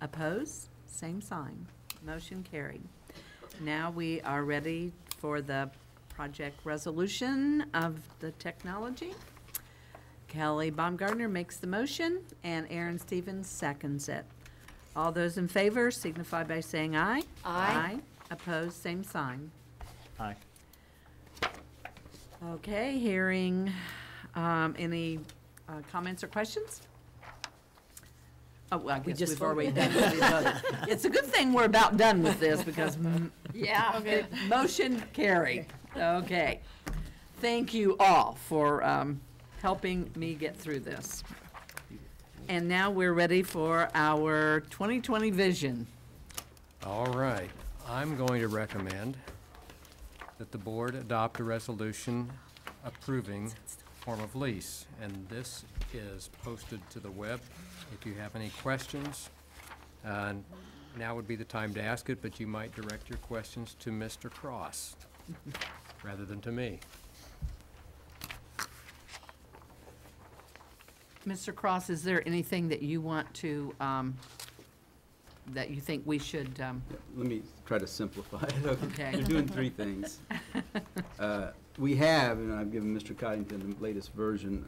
Opposed? Same sign. Motion carried. Now we are ready for the project resolution of the technology. Kelly Baumgartner makes the motion, and Aaron Stevens seconds it. All those in favor signify by saying aye. Aye. Opposed, same sign. Aye. Okay, hearing any comments or questions? Oh, well, I guess just we've already voted. done it. It's a good thing we're about done with this because, yeah, Okay. motion carried. Okay. Thank you all for helping me get through this. And now we're ready for our 2020 vision. All right. I'm going to recommend that the board adopt a resolution approving form of lease. And this is posted to the web. If you have any questions, now would be the time to ask it, but you might direct your questions to Mr. Cross rather than to me. Mr. Cross, is there anything that you want to, that you think we should, Let me try to simplify it. Okay. We're doing three things. We have, and I've given Mr. Coddington the latest version,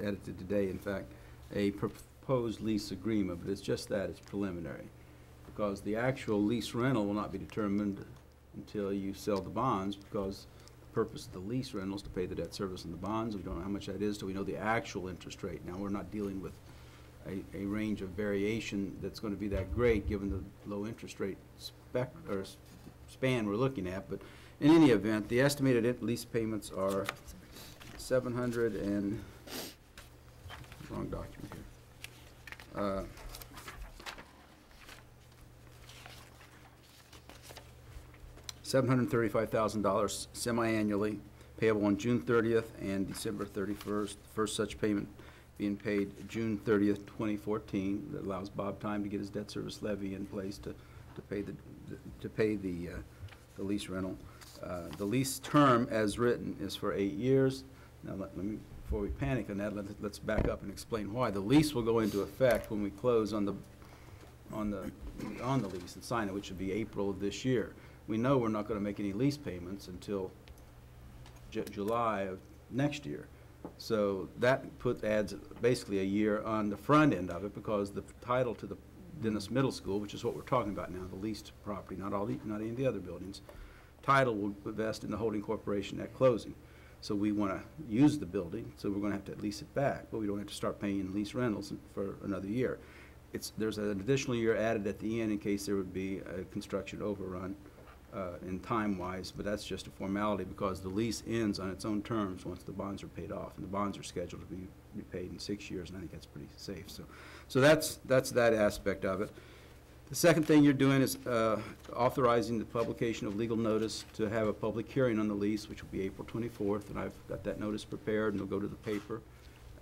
edited today, in fact, a proposed lease agreement, but it's just that, it's preliminary. Because the actual lease rental will not be determined until you sell the bonds, because the purpose of the lease rental is to pay the debt service on the bonds. We don't know how much that is till we know the actual interest rate. Now, we're not dealing with a range of variation that's going to be that great, given the low interest rate span we're looking at. But in any event, the estimated lease payments are 700 and, wrong document here. $735,000 semi-annually, payable on June 30th and December 31st. The first such payment being paid June 30th, 2014. That allows Bob time to get his debt service levy in place to pay the lease rental. The lease term as written is for 8 years. Now, let me, before we panic on that, let's back up and explain why. The lease will go into effect when we close on the lease and sign it, which would be April of this year. We know we're not going to make any lease payments until July of next year. So that adds basically a year on the front end of it, because the title to the Dennis Middle School, which is what we're talking about now, the leased property, not any of the other buildings, title will vest in the holding corporation at closing. So we want to use the building, so we're going to have to lease it back, but we don't have to start paying lease rentals for another year. There's an additional year added at the end in case there would be a construction overrun in time-wise, but that's just a formality because the lease ends on its own terms once the bonds are paid off, and the bonds are scheduled to be repaid in 6 years, and I think that's pretty safe. So that's that aspect of it. The second thing you're doing is authorizing the publication of legal notice to have a public hearing on the lease, which will be April 24th, and I've got that notice prepared, and it'll go to the paper,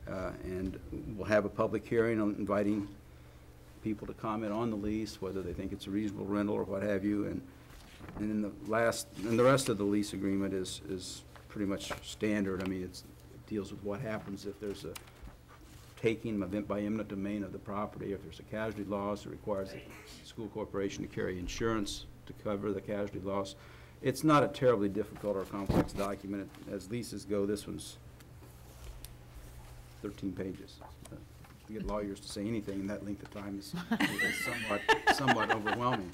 and we'll have a public hearing on inviting people to comment on the lease, whether they think it's a reasonable rental or what have you, and then the rest of the lease agreement is pretty much standard. I mean, it deals with what happens if there's a taking by eminent domain of the property, if there's a casualty loss, it requires the school corporation to carry insurance to cover the casualty loss. It's not a terribly difficult or complex document. As leases go, this one's 13 pages. To get lawyers to say anything in that length of time is somewhat overwhelming.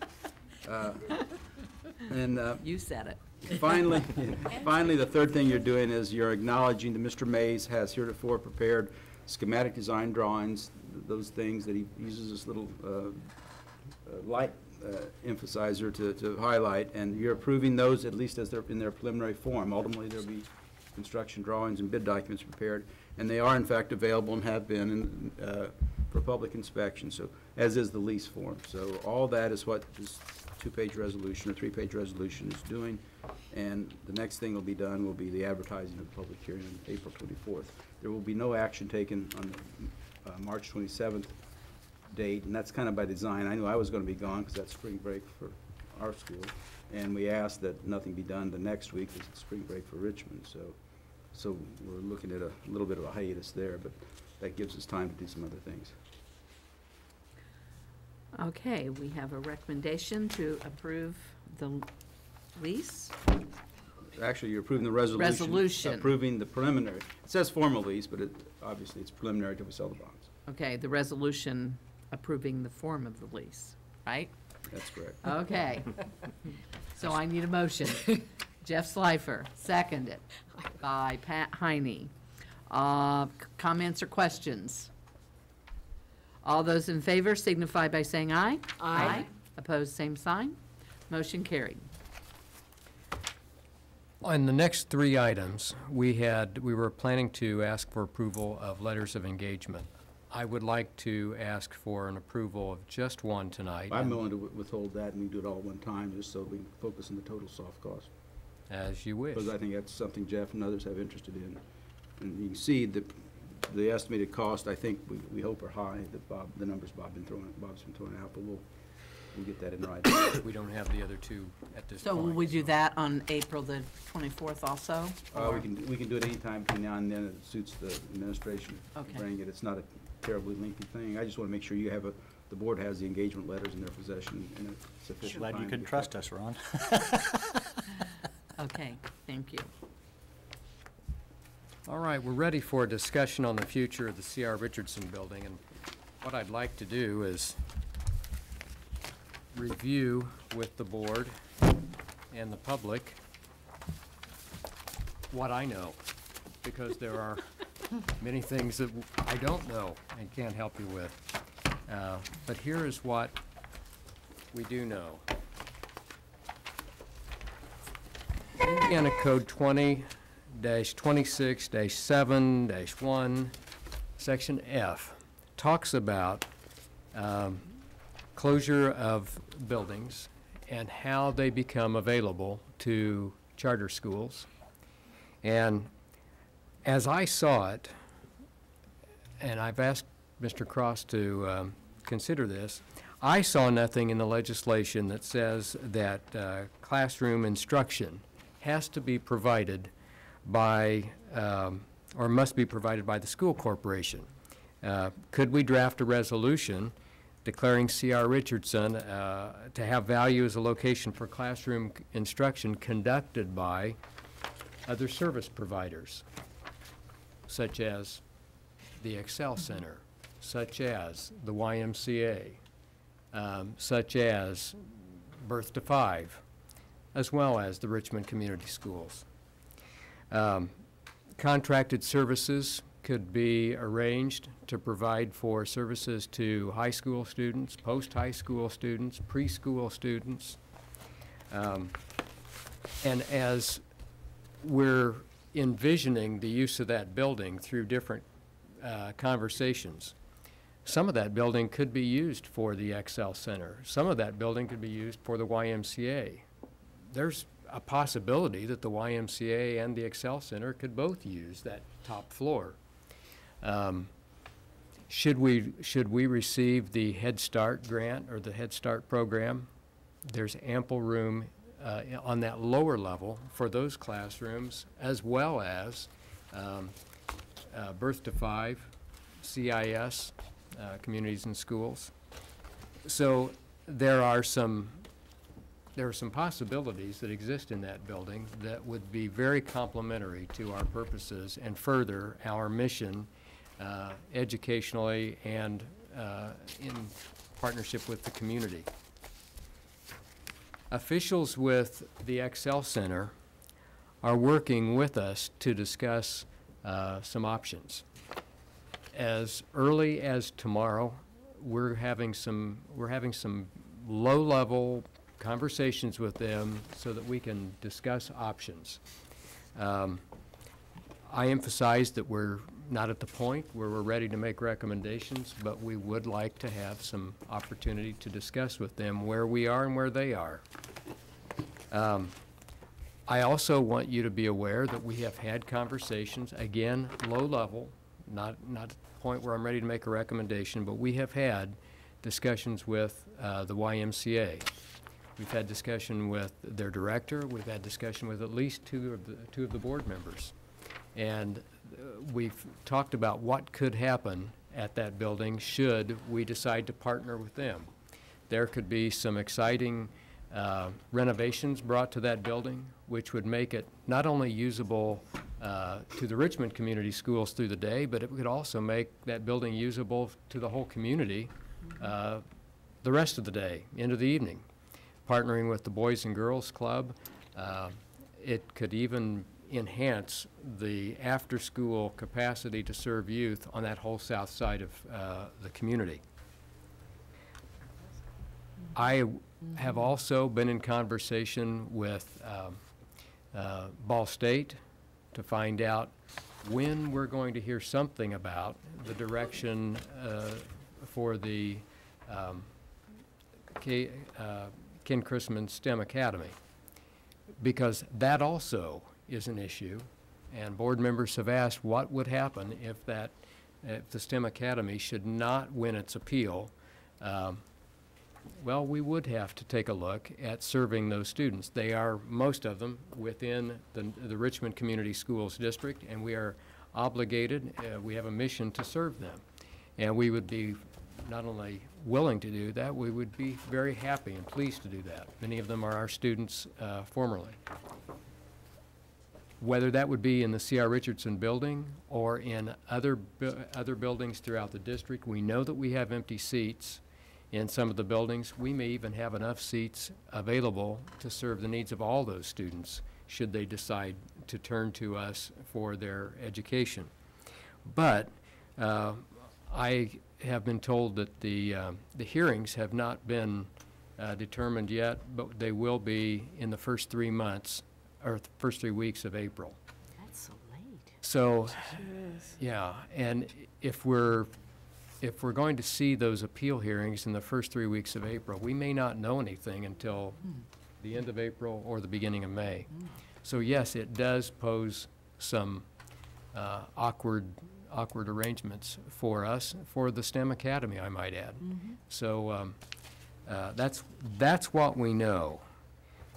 You said it. Finally, the third thing you're doing is you're acknowledging that Mr. Mays has heretofore prepared schematic design drawings, those things that he uses this little light emphasizer to highlight, and you're approving those at least as they're in their preliminary form. Ultimately, there'll be construction drawings and bid documents prepared, and they are in fact available and have been for public inspection, so as is the lease form. So all that is what this two-page resolution or three-page resolution is doing, and the next thing will be done will be the advertising of the public hearing on April 24th. There will be no action taken on the March 27th date, and that's kind of by design. I knew I was going to be gone because that's spring break for our school, and we asked that nothing be done the next week because it's spring break for Richmond. So we're looking at a little bit of a hiatus there, but that gives us time to do some other things. Okay, we have a recommendation to approve the lease. Actually, you're approving the resolution. Resolution. Approving the preliminary. It says formal lease, but obviously it's preliminary till we sell the bonds. Okay, the resolution approving the form of the lease, right? That's correct. Okay. So I need a motion. Jeff Slifer, seconded by Pat Heine. Comments or questions? All those in favor signify by saying aye. Aye. Opposed, same sign. Motion carried. On the next three items, we were planning to ask for approval of letters of engagement. I would like to ask for an approval of just one tonight. I'm willing to withhold that and we do it all at one time, just so we can focus on the total soft cost. As you wish. Because I think that's something Jeff and others have interested in. And you can see that the estimated cost, I think, we hope are high, that the numbers Bob's been throwing out, but we'll get that in writing. We don't have the other two at this point. So will we do that on April the 24th also? We can do it anytime between now and then. It suits the administration. Okay. Bring it. It's not a terribly lengthy thing. I just want to make sure you have the board has the engagement letters in their possession in a sufficient time. Glad you can trust us, Ron. Okay, thank you. All right, we're ready for a discussion on the future of the C.R. Richardson Building, and what I'd like to do is review with the board and the public what I know, because there are many things that I don't know and can't help you with. But here is what we do know. Indiana Code 20-26-7-1, Section F, talks about closure of buildings and how they become available to charter schools. And as I saw it, and I've asked Mr. Cross to consider this. I saw nothing in the legislation that says that classroom instruction has to be provided by, or must be provided by the school corporation. Could we draft a resolution declaring C.R. Richardson to have value as a location for classroom instruction conducted by other service providers, such as the Excel Center, such as the YMCA, such as Birth to Five, as well as the Richmond Community Schools. Contracted services could be arranged to provide for services to high school students, post-high school students, preschool students. And as we're envisioning the use of that building through different conversations, some of that building could be used for the Excel Center. Some of that building could be used for the YMCA. There's a possibility that the YMCA and the Excel Center could both use that top floor. Should we receive the Head Start grant or the Head Start program, there's ample room on that lower level for those classrooms, as well as Birth to Five, CIS, communities and schools. So there are some possibilities that exist in that building that would be very complementary to our purposes and further our mission educationally and in partnership with the community. Officials with the Excel Center are working with us to discuss some options. As early as tomorrow, we're having some low-level conversations with them so that we can discuss options. I emphasize that we're not at the point where we're ready to make recommendations, but we would like to have some opportunity to discuss with them where we are and where they are. I also want you to be aware that we have had conversations, again, low level, not at the point where I'm ready to make a recommendation, but we have had discussions with the YMCA. We've had discussion with their director. We've had discussion with at least two of the board members. And we've talked about what could happen at that building should we decide to partner with them. There could be some exciting renovations brought to that building, which would make it not only usable to the Richmond Community Schools through the day, but it could also make that building usable to the whole community the rest of the day, into the evening. Partnering with the Boys and Girls Club, it could even enhance the after-school capacity to serve youth on that whole south side of the community. I have also been in conversation with Ball State to find out when we're going to hear something about the direction for the Ken Chrisman STEM Academy, because that also is an issue, and board members have asked what would happen if the STEM Academy should not win its appeal. Well, we would have to take a look at serving those students. They are, most of them, within the Richmond Community Schools District, and we are obligated, we have a mission to serve them. And we would be not only willing to do that, we would be very happy and pleased to do that. Many of them are our students formerly. Whether that would be in the C.R. Richardson building or in other buildings throughout the district, we know that we have empty seats in some of the buildings. We may even have enough seats available to serve the needs of all those students should they decide to turn to us for their education. But I have been told that the hearings have not been determined yet, but they will be in the first 3 months, or the first 3 weeks of April. That's so late. So, yeah, and if we're going to see those appeal hearings in the first 3 weeks of April, we may not know anything until the end of April or the beginning of May. So yes, it does pose some awkward awkward arrangements for us, for the STEM Academy, I might add. So that's what we know.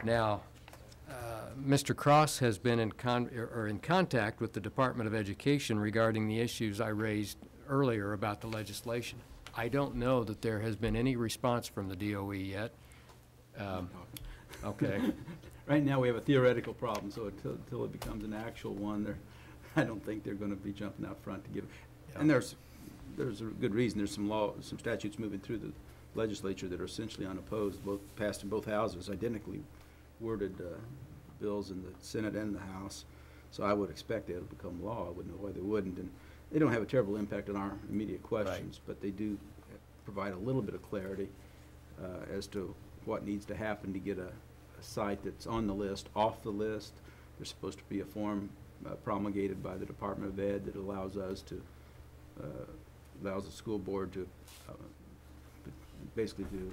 Now, Mr. Cross has been in contact with the Department of Education regarding the issues I raised earlier about the legislation. I don't know that there has been any response from the DOE yet. Okay. Right now, we have a theoretical problem, so until it becomes an actual one, I don't think they're going to be jumping out front to give. And there's a good reason. There's some statutes moving through the legislature that are essentially unopposed, both passed in both houses, identically worded bills in the Senate and the House. So I would expect it'll become law. I wouldn't know why they wouldn't. And they don't have a terrible impact on our immediate questions, but they do provide a little bit of clarity as to what needs to happen to get a site that's on the list off the list. There's supposed to be a form promulgated by the Department of Ed that allows us to allows the school board to basically to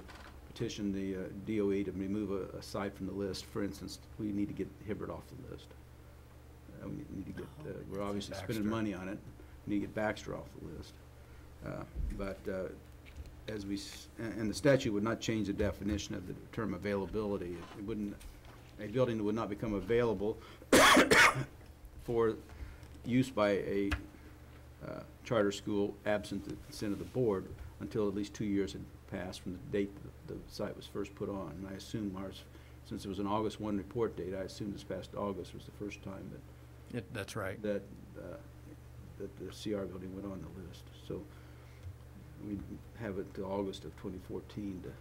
petition the DOE to remove a site from the list. For instance, we need to get Hibbert off the list. We need to get, we're obviously spending money on it. We need to get Baxter off the list. As we, and the statute would not change the definition of the term availability. It wouldn't, a building would not become available for use by a charter school absent the consent of the board until at least 2 years had passed from the date the site was first put on. And I assume ours, since it was an August 1 report date, I assume this past August was the first time that That's right. that the CR building went on the list. So we have it to August of 2014 to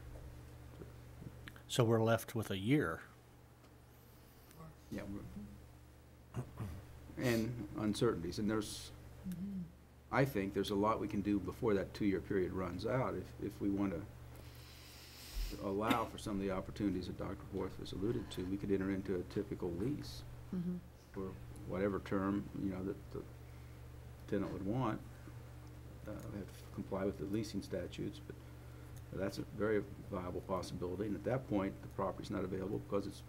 So we're left with a year. yeah, and uncertainties. And there's, I think there's a lot we can do before that 2-year period runs out if we want to allow for some of the opportunities that Dr. Worth has alluded to. We could enter into a typical lease for whatever term, you know, that the tenant would want. We have to comply with the leasing statutes, but that's a very viable possibility. And at that point, the property's not available because it's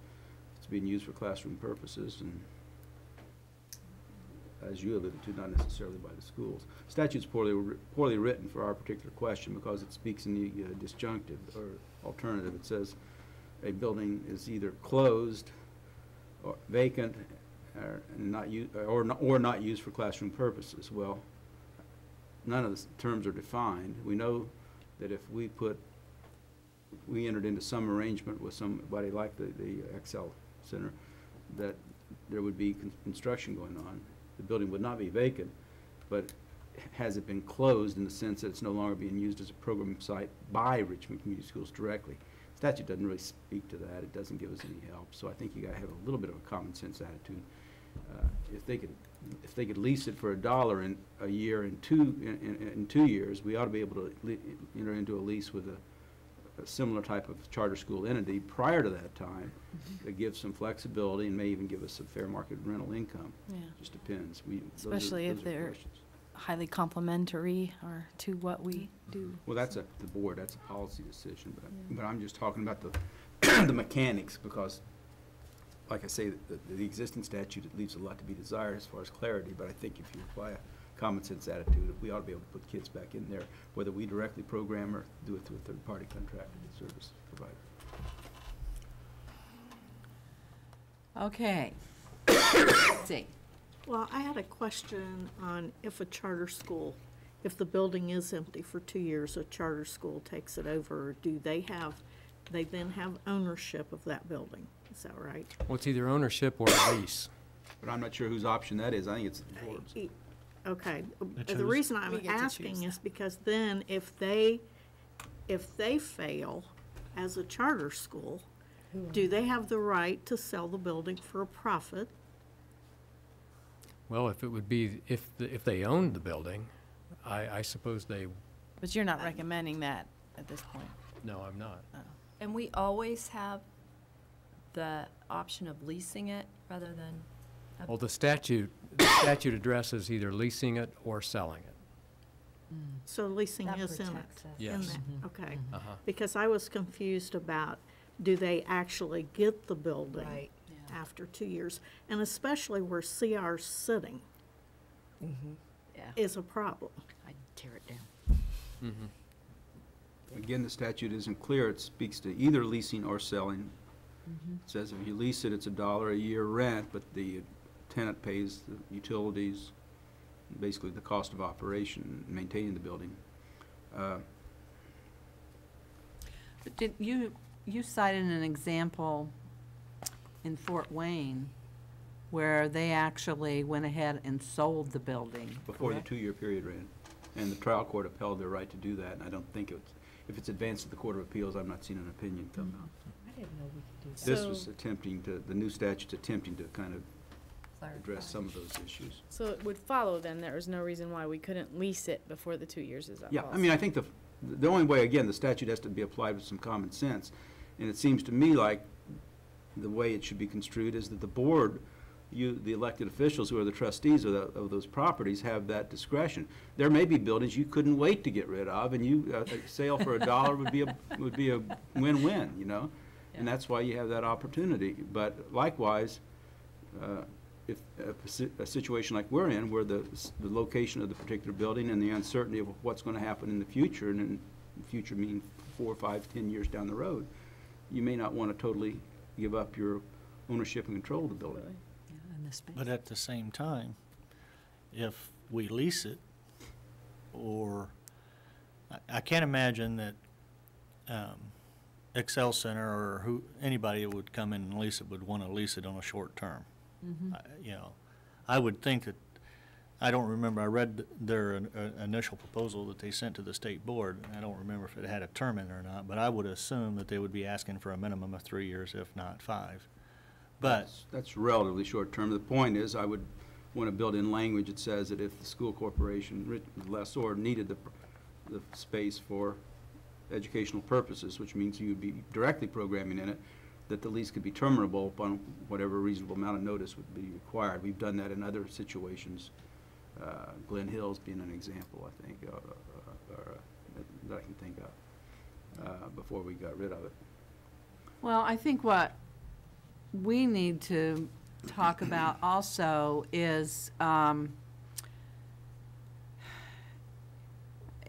being used for classroom purposes, and as you alluded to, not necessarily by the schools. Statute's poorly written for our particular question because it speaks in the disjunctive or alternative. It says a building is either closed or vacant or not used for classroom purposes. Well, none of the terms are defined. We know that if we entered into some arrangement with somebody like the Excel Center, that there would be construction going on. The building would not be vacant, but has it been closed in the sense that it's no longer being used as a program site by Richmond Community Schools directly? Statute doesn't really speak to that. It doesn't give us any help. So I think you got to have a little bit of a common sense attitude. If they could lease it for $1 in a year in 2 years, we ought to be able to enter into a lease with a similar type of charter school entity prior to that time that gives some flexibility and may even give us some fair market rental income. Yeah. Just depends. Especially if they're highly complementary or to what we do. Well, that's up to the board. That's a policy decision. But I'm just talking about the mechanics because, like I say, the existing statute, it leaves a lot to be desired as far as clarity. But I think if you apply a common sense attitude, we ought to be able to put kids back in there, whether we directly program or do it through a third-party contracted service provider. Okay. Let's see. Well, I had a question on if a charter school, if the building is empty for 2 years, a charter school takes it over, do they then have ownership of that building? Is that right? Well, it's either ownership or a lease. But I'm not sure whose option that is. I think it's the board's. Okay, They the choose. reason We I'm get to asking choose is because then if they fail as a charter school, do they have the right to sell the building for a profit? Well, if it would be, if they owned the building, I suppose they, But you're not recommending that at this point. no, I'm not. And we always have the option of leasing it rather than, Well, the statute addresses either leasing it or selling it. So leasing That is in protects it? us. in Yes. that, Okay, Uh-huh. because I was confused about, do they actually get the building right. after 2 years? And especially where CR's sitting. Yeah. is a problem. I'd tear it down. Again, the statute isn't clear. It speaks to either leasing or selling. It says if you lease it, it's $1 a year rent, but the tenant pays the utilities, basically the cost of operation, maintaining the building. But did you cited an example in Fort Wayne where they actually went ahead and sold the building. Before the correct? 2-year period ran. And the trial court upheld their right to do that, and I don't think if it's advanced to the Court of Appeals, I've not seen an opinion come out. I didn't know we could do that. This was attempting to, the new statute's attempting to kind of address some of those issues. So it would follow then, there was no reason why we couldn't lease it before the 2 years is up. Yeah, I also. mean, I think the only way, again, the statute has to be applied with some common sense. And it seems to me like the way it should be construed is that the board, the elected officials who are the trustees of those properties have that discretion. There may be buildings you couldn't wait to get rid of, and a sale for $1 would be a win-win, you know? And that's why you have that opportunity. But likewise, if a situation like we're in, where the location of the particular building and the uncertainty of what's going to happen in the future, and in the future meaning 4, 5, 10 years down the road, you may not want to totally give up your ownership and control of the building. Yeah, and the space. But at the same time, if we lease it, or, I can't imagine that Excel Center or anybody that would come in and lease it would want to lease it on a short term. You know, I would think that, I don't remember, I read their initial proposal that they sent to the state board. I don't remember if it had a term in it or not, but I would assume that they would be asking for a minimum of 3 years, if not 5. But That's relatively short term. The point is, I would want to build in language that says that if the school corporation, the lessor, needed the space for educational purposes, which means you would be directly programming in it, that the lease could be terminable upon whatever reasonable amount of notice would be required. We've done that in other situations, Glen Hills being an example, I think, that I can think of, before we got rid of it. Well, I think what we need to talk about also is,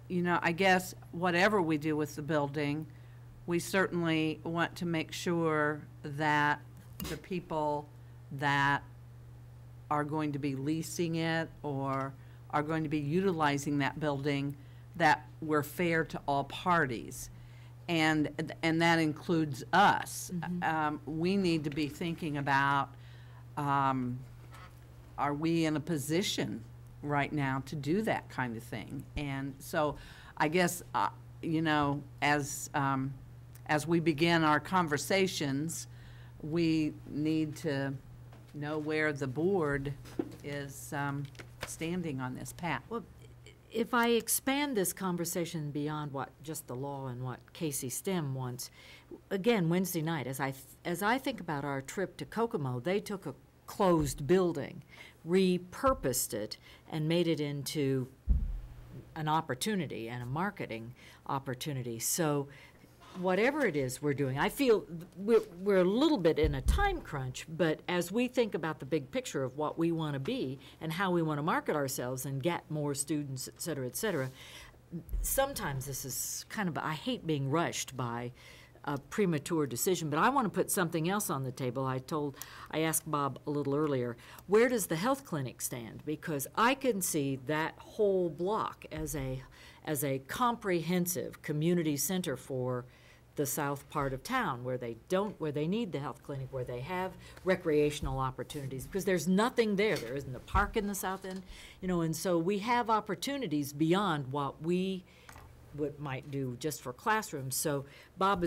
you know, I guess whatever we do with the building, we certainly want to make sure that the people that are going to be leasing it or are going to be utilizing that building, that we're fair to all parties. And that includes us. We need to be thinking about, are we in a position right now to do that kind of thing? And so I guess, you know, as we begin our conversations, we need to know where the board is standing on this path. Well, if I expand this conversation beyond what just the law and what Casey Stem wants, again, Wednesday night, as I think about our trip to Kokomo, they took a closed building, repurposed it, and made it into an opportunity and a marketing opportunity. So whatever it is we're doing, I feel we're a little bit in a time crunch, but as we think about the big picture of what we want to be and how we want to market ourselves and get more students, et cetera, sometimes this is kind of, I hate being rushed by a premature decision, but I want to put something else on the table. I asked Bob a little earlier, where does the health clinic stand? Because I can see that whole block as a comprehensive community center for the south part of town, where they need the health clinic, where they have recreational opportunities, because there's nothing there. There isn't a park in the south end, you know, and so we have opportunities beyond what we might do just for classrooms. So Bob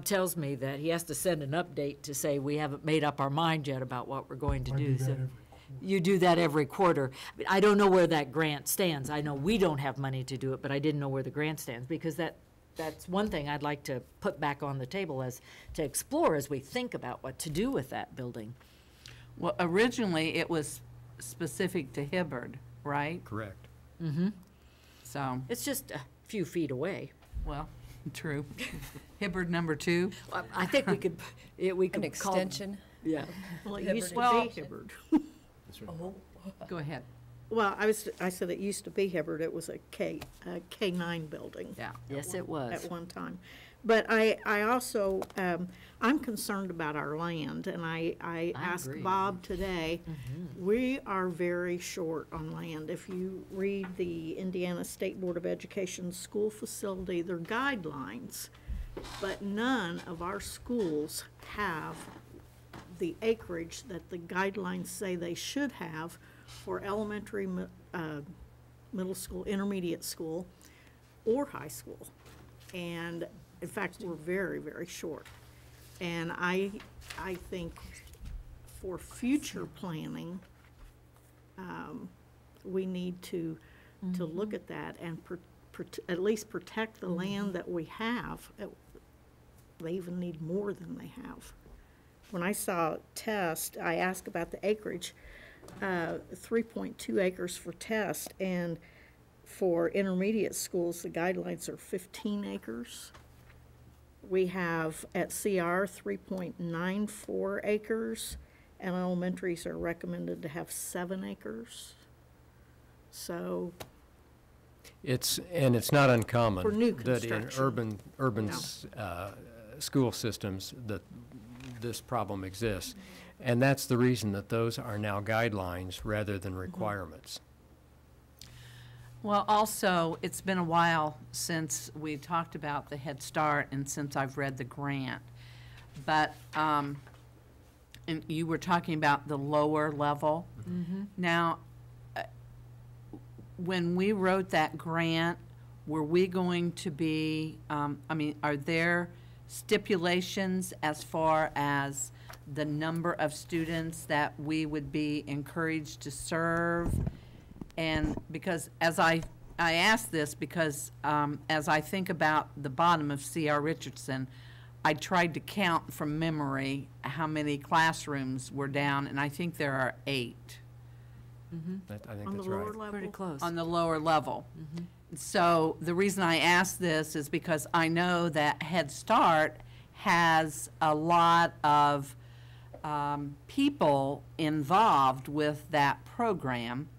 tells me that he has to send an update to say we haven't made up our mind yet about what we're going to do. So you do that every quarter. I don't know where that grant stands. I know we don't have money to do it, but I didn't know where the grant stands, because that's one thing I'd like to put back on the table to explore as we think about what to do with that building. Well, originally, it was specific to Hibbard, right? Correct. So, It's just a few feet away. well, true. Hibbard number 2. I think we could An extension? Yeah. Well, it used to Well- be Hibbard. Go ahead. Well, I said it used to be Hibbert, it was a K-9 building. Yeah. Yes, it was. At one time. But I also, I'm concerned about our land, and I asked agree. Bob today, we are very short on land. If you read the Indiana State Board of Education school facility, their guidelines, but none of our schools have the acreage that the guidelines say they should have for elementary, middle school, intermediate school, or high school. And in fact, we're very, very short. And I think for future planning, we need to look at that and at least protect the land that we have. They even need more than they have. When I saw Test, I asked about the acreage, 3.2 acres for Test, and for intermediate schools, the guidelines are 15 acres. We have at CR 3.94 acres, and elementaries are recommended to have 7 acres. So It's not uncommon. For new that in construction. urban No. School systems, that this problem exists. And that's the reason that those are now guidelines rather than requirements. Well, also, it's been a while since we talked about the Head Start and since I've read the grant. But, and you were talking about the lower level. Now, when we wrote that grant, were we going to be, are there stipulations as far as the number of students that we would be encouraged to serve? And because as I ask this because as I think about the bottom of C.R. Richardson, I tried to count from memory how many classrooms were down, and I think there are 8. I think on the that's lower right. level. Pretty close. On the lower level. So the reason I ask this is because I know that Head Start has a lot of people involved with that program.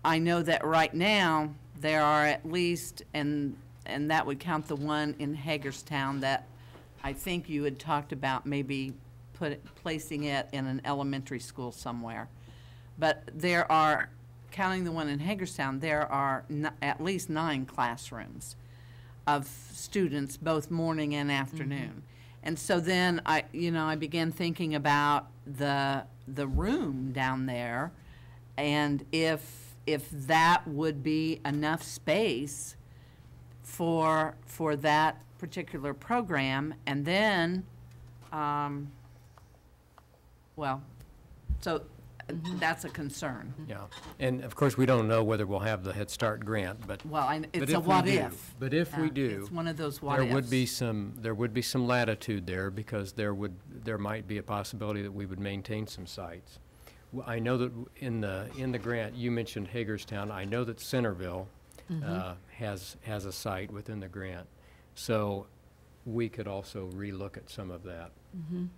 I know that right now there are at least, and that would count the one in Hagerstown that I think you had talked about maybe placing it in an elementary school somewhere. But there are, counting the one in Hagerstown, there are at least 9 classrooms of students, both morning and afternoon. And so then I began thinking about the room down there, and if that would be enough space for that particular program, and then, so that's a concern. Yeah, and of course, we don't know whether we'll have the Head Start grant, but. Well, but it's if a we what do- if. But if we do. It's one of those what There ifs. would be some latitude there, because there might be a possibility that we would maintain some sites. I know that in the grant, you mentioned Hagerstown. I know that Centerville has a site within the grant. So we could also relook at some of that. Okay,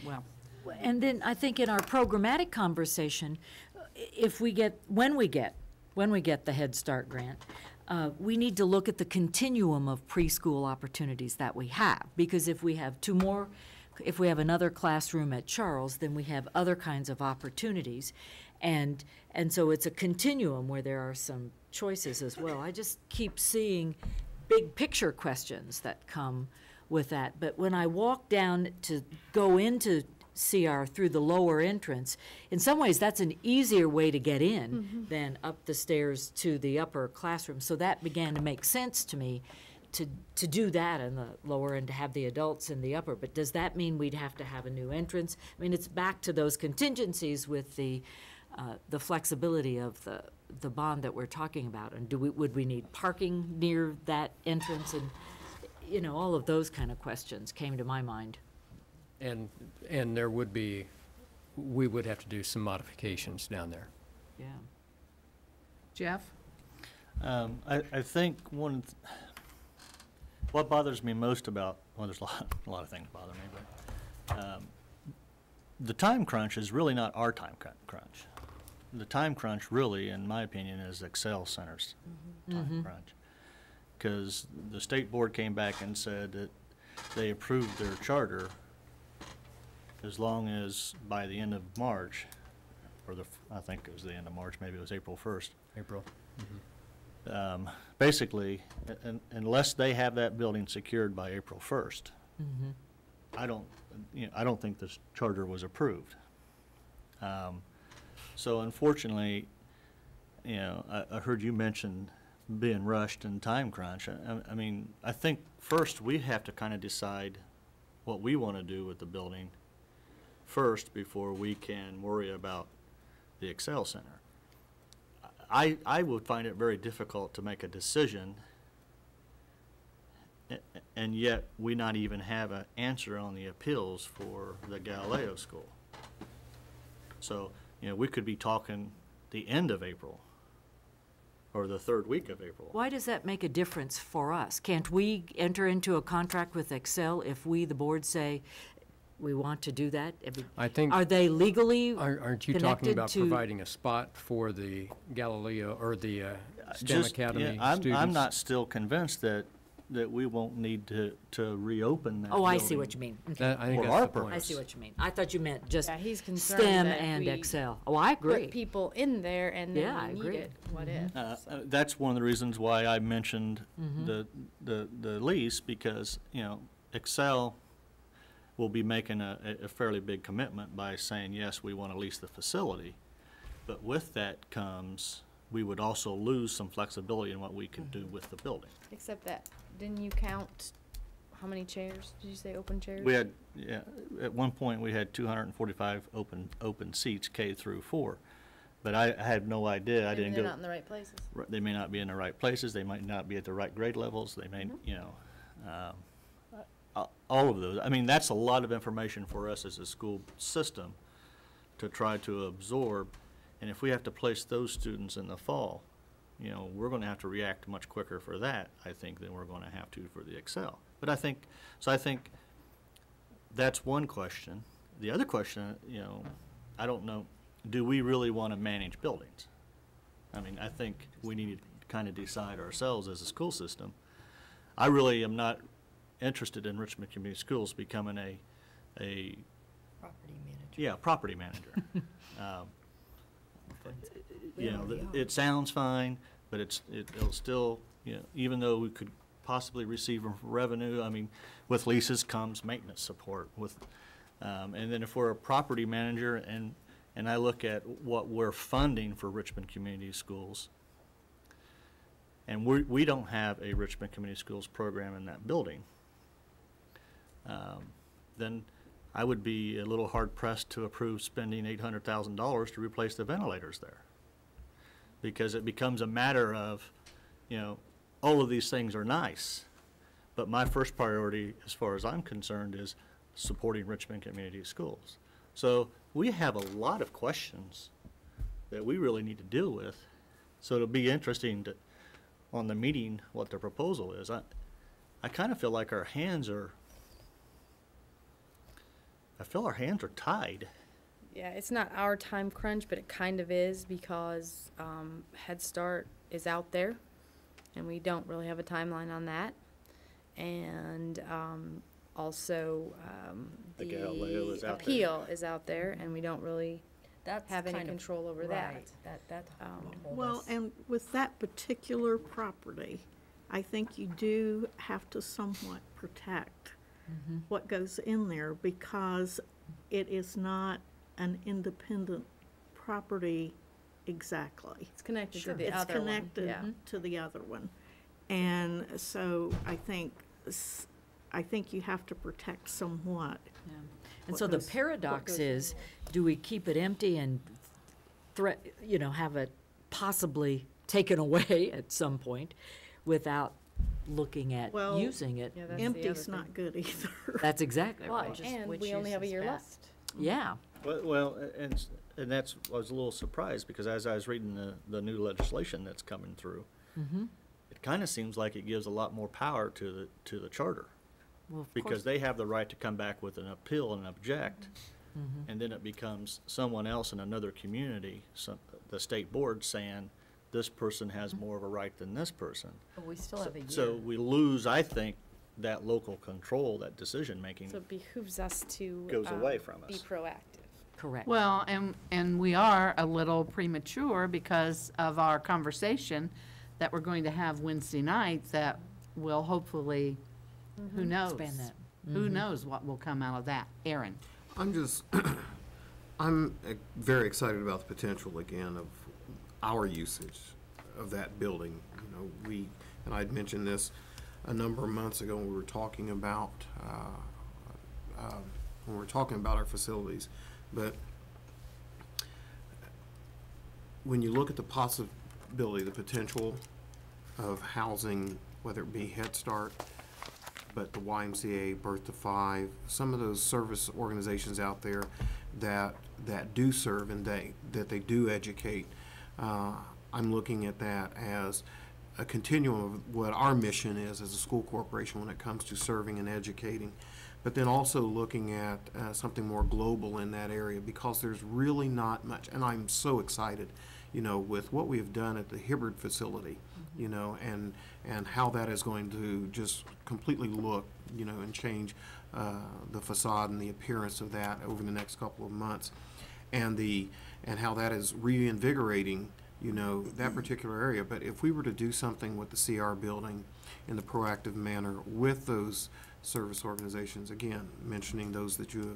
well, And then I think in our programmatic conversation, when we get the Head Start grant, we need to look at the continuum of preschool opportunities that we have. Because if we have if we have another classroom at Charles, then we have other kinds of opportunities. And so it's a continuum where there are some choices as well. I just keep seeing big picture questions that come with that. But when I walk down to go into CR through the lower entrance, in some ways that's an easier way to get in than up the stairs to the upper classroom. So that began to make sense to me to do that in the lower and to have the adults in the upper. But does that mean we'd have to have a new entrance? I mean, it's back to those contingencies with the flexibility of the bond that we're talking about. And would we need parking near that entrance? And, all of those kind of questions came to my mind. And we would have to do some modifications down there. Yeah. Jeff? I think what bothers me most about, well, there's a lot of things bother me, but the time crunch is really not our time crunch. the time crunch really, in my opinion, is Excel Center's time crunch. Because the state board came back and said that they approved their charter as long as by the end of March, or I think it was the end of March, maybe it was April 1st. April. Basically, unless they have that building secured by April 1st, I don't think this charter was approved. So unfortunately, I heard you mention being rushed and time crunch. I mean, I think first we have to kind of decide what we want to do with the building first before we can worry about the Excel Center. I would find it very difficult to make a decision and yet we not even have an answer on the appeals for the Galileo School. So, we could be talking the end of April or the third week of April. Why does that make a difference for us? Can't we enter into a contract with Excel if we, the board, say we want to do that? I think. Are they legally Aren't you talking connected about to- providing a spot for the Galileo, or the STEM Just, Academy I'm students? not still convinced that we won't need to reopen that Oh, I see building. what you mean. Okay. That- I think For that's our the point. I see what you mean. I thought you meant just Yeah, he's concerned STEM that and we Excel. Oh, I agree. put people in there and then Yeah, I we need agree. it. What if? That's one of the reasons why I mentioned the lease, because, Excel will be making a fairly big commitment by saying, yes, we want to lease the facility. But with that comes, we would also lose some flexibility in what we could do with the building. Except that, didn't you count how many chairs? Did you say open chairs? We had, at one point, we had 245 open seats, K through 4. But I had no idea, I Maybe didn't they're go. not in the right places. They may not be in the right places, they might not be at the right grade levels, they may, all of those. I mean, that's a lot of information for us as a school system to try to absorb. And if we have to place those students in the fall, we're going to have to react much quicker for that, I think, than we're going to have to for the Excel. But I think that's one question. The other question, I don't know, do we really want to manage buildings? I mean, I think we need to kind of decide ourselves as a school system. I really am not interested in Richmond Community Schools becoming a Property manager. yeah, property manager. It sounds fine, but it'll still, even though we could possibly receive revenue, I mean, with leases comes maintenance support and then if we're a property manager and I look at what we're funding for Richmond Community Schools, and we don't have a Richmond Community Schools program in that building, then I would be a little hard-pressed to approve spending $800,000 to replace the ventilators there. Because it becomes a matter of, all of these things are nice, but my first priority, as far as I'm concerned, is supporting Richmond Community Schools. So we have a lot of questions that we really need to deal with. So it'll be interesting to, on the meeting, what the proposal is. I kind of feel like our hands are tied. Yeah, it's not our time crunch, but it kind of is because Head Start is out there, and we don't really have a timeline on that. And also, The Galileo is out there. appeal is out there, and we don't really That's have any kind of control over that. right. That would hold Well, us. and with that particular property, I think you do have to somewhat protect what goes in there because it is not an independent property exactly. It's connected Sure. to the It's other one. connected Yeah. to the other one. And so I think you have to protect somewhat. Yeah. And What so the goes- paradox goes is, do we keep it empty and have it possibly taken away at some point without looking at Well, using it? Yeah, that's the Empty's other not thing. good either. That's exactly Well, right. just And which we only use have a is year best. left. Yeah. Well, and that's, I was a little surprised, because as I was reading the new legislation that's coming through, it kind of seems like it gives a lot more power to the charter, Well, of because course, they have the right to come back with an appeal and object, And then it becomes someone else in another community, the state board saying, this person has more of a right than this person. But we still have a year. So we lose, I think, that local control, that decision-making. So it behooves us to. Goes away from Be us. proactive. Correct. Well, and we are a little premature because of our conversation that we're going to have Wednesday night that will hopefully, who knows? Expand that. Who knows what will come out of that? Aaron? I'm very excited about the potential, again, of our usage of that building. You know, and I'd mentioned this a number of months ago when we were talking about, our facilities. But when you look at the possibility, the potential of housing, whether it be Head Start, but the YMCA, Birth to Five, some of those service organizations out there that do serve and that they do educate, I'm looking at that as a continuum of what our mission is as a school corporation when it comes to serving and educating, but then also looking at something more global in that area, because there's really not much, and I'm so excited, you know, with what we've done at the Hibbard facility, you know, and how that is going to just completely look, you know, and change the facade and the appearance of that over the next couple of months, and how that is reinvigorating, you know, that particular area. But if we were to do something with the CR building in the proactive manner with those service organizations, again, mentioning those that you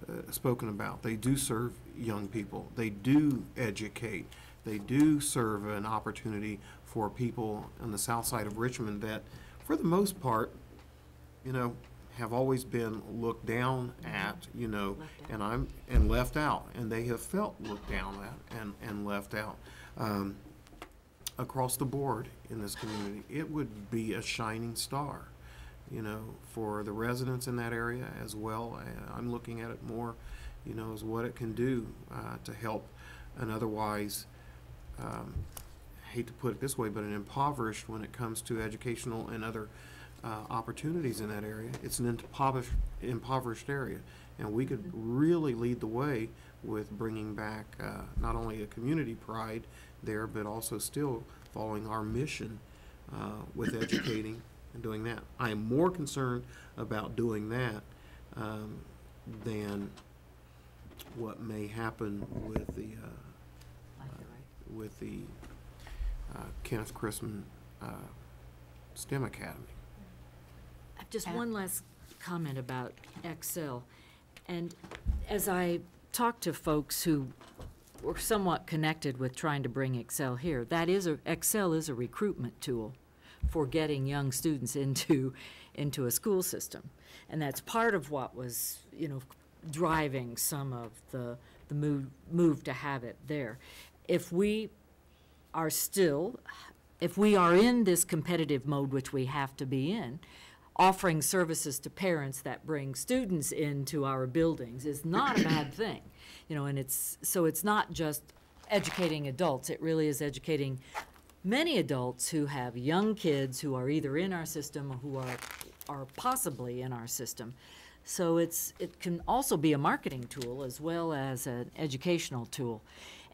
have spoken about, they do serve young people, they do educate, they do serve an opportunity for people on the south side of Richmond that, for the most part, you know, have always been looked down at, you know, and left out, and they have felt looked down at and left out across the board in this community. It would be a shining star, you know, for the residents in that area as well. I'm looking at it more, you know, as what it can do to help an otherwise, I hate to put it this way, but an impoverished when it comes to educational and other opportunities in that area. It's an impoverished area, and we could really lead the way with bringing back not only a community pride there, but also still following our mission with educating and doing that. I am more concerned about doing that than what may happen with the Kenneth Chrisman STEM Academy. Just one last comment about Excel. And as I talk to folks who were somewhat connected with trying to bring Excel here, Excel is a recruitment tool for getting young students into a school system. And that's part of what was, you know, driving some of the move to have it there. If we are in this competitive mode, which we have to be in, offering services to parents that bring students into our buildings is not a bad thing. You know, and it's not just educating adults, it really is educating many adults who have young kids who are either in our system or who are possibly in our system. So it can also be a marketing tool as well as an educational tool.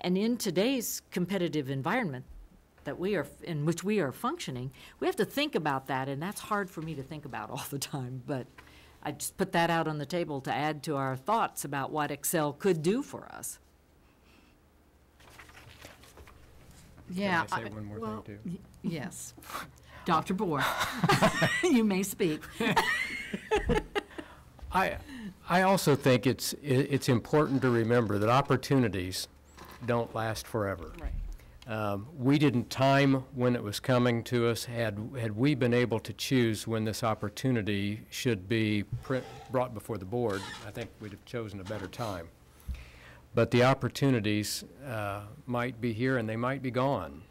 And in today's competitive environment in which we are functioning, we have to think about that, and that's hard for me to think about all the time, but I just put that out on the table to add to our thoughts about what Excel could do for us. Yeah. Can I say one more thing, too? Yes. Dr. Bohr, you may speak. I also think it's important to remember that opportunities don't last forever. Right. We didn't time when it was coming to us. Had we been able to choose when this opportunity should be brought before the board, I think we'd have chosen a better time. But the opportunities might be here and they might be gone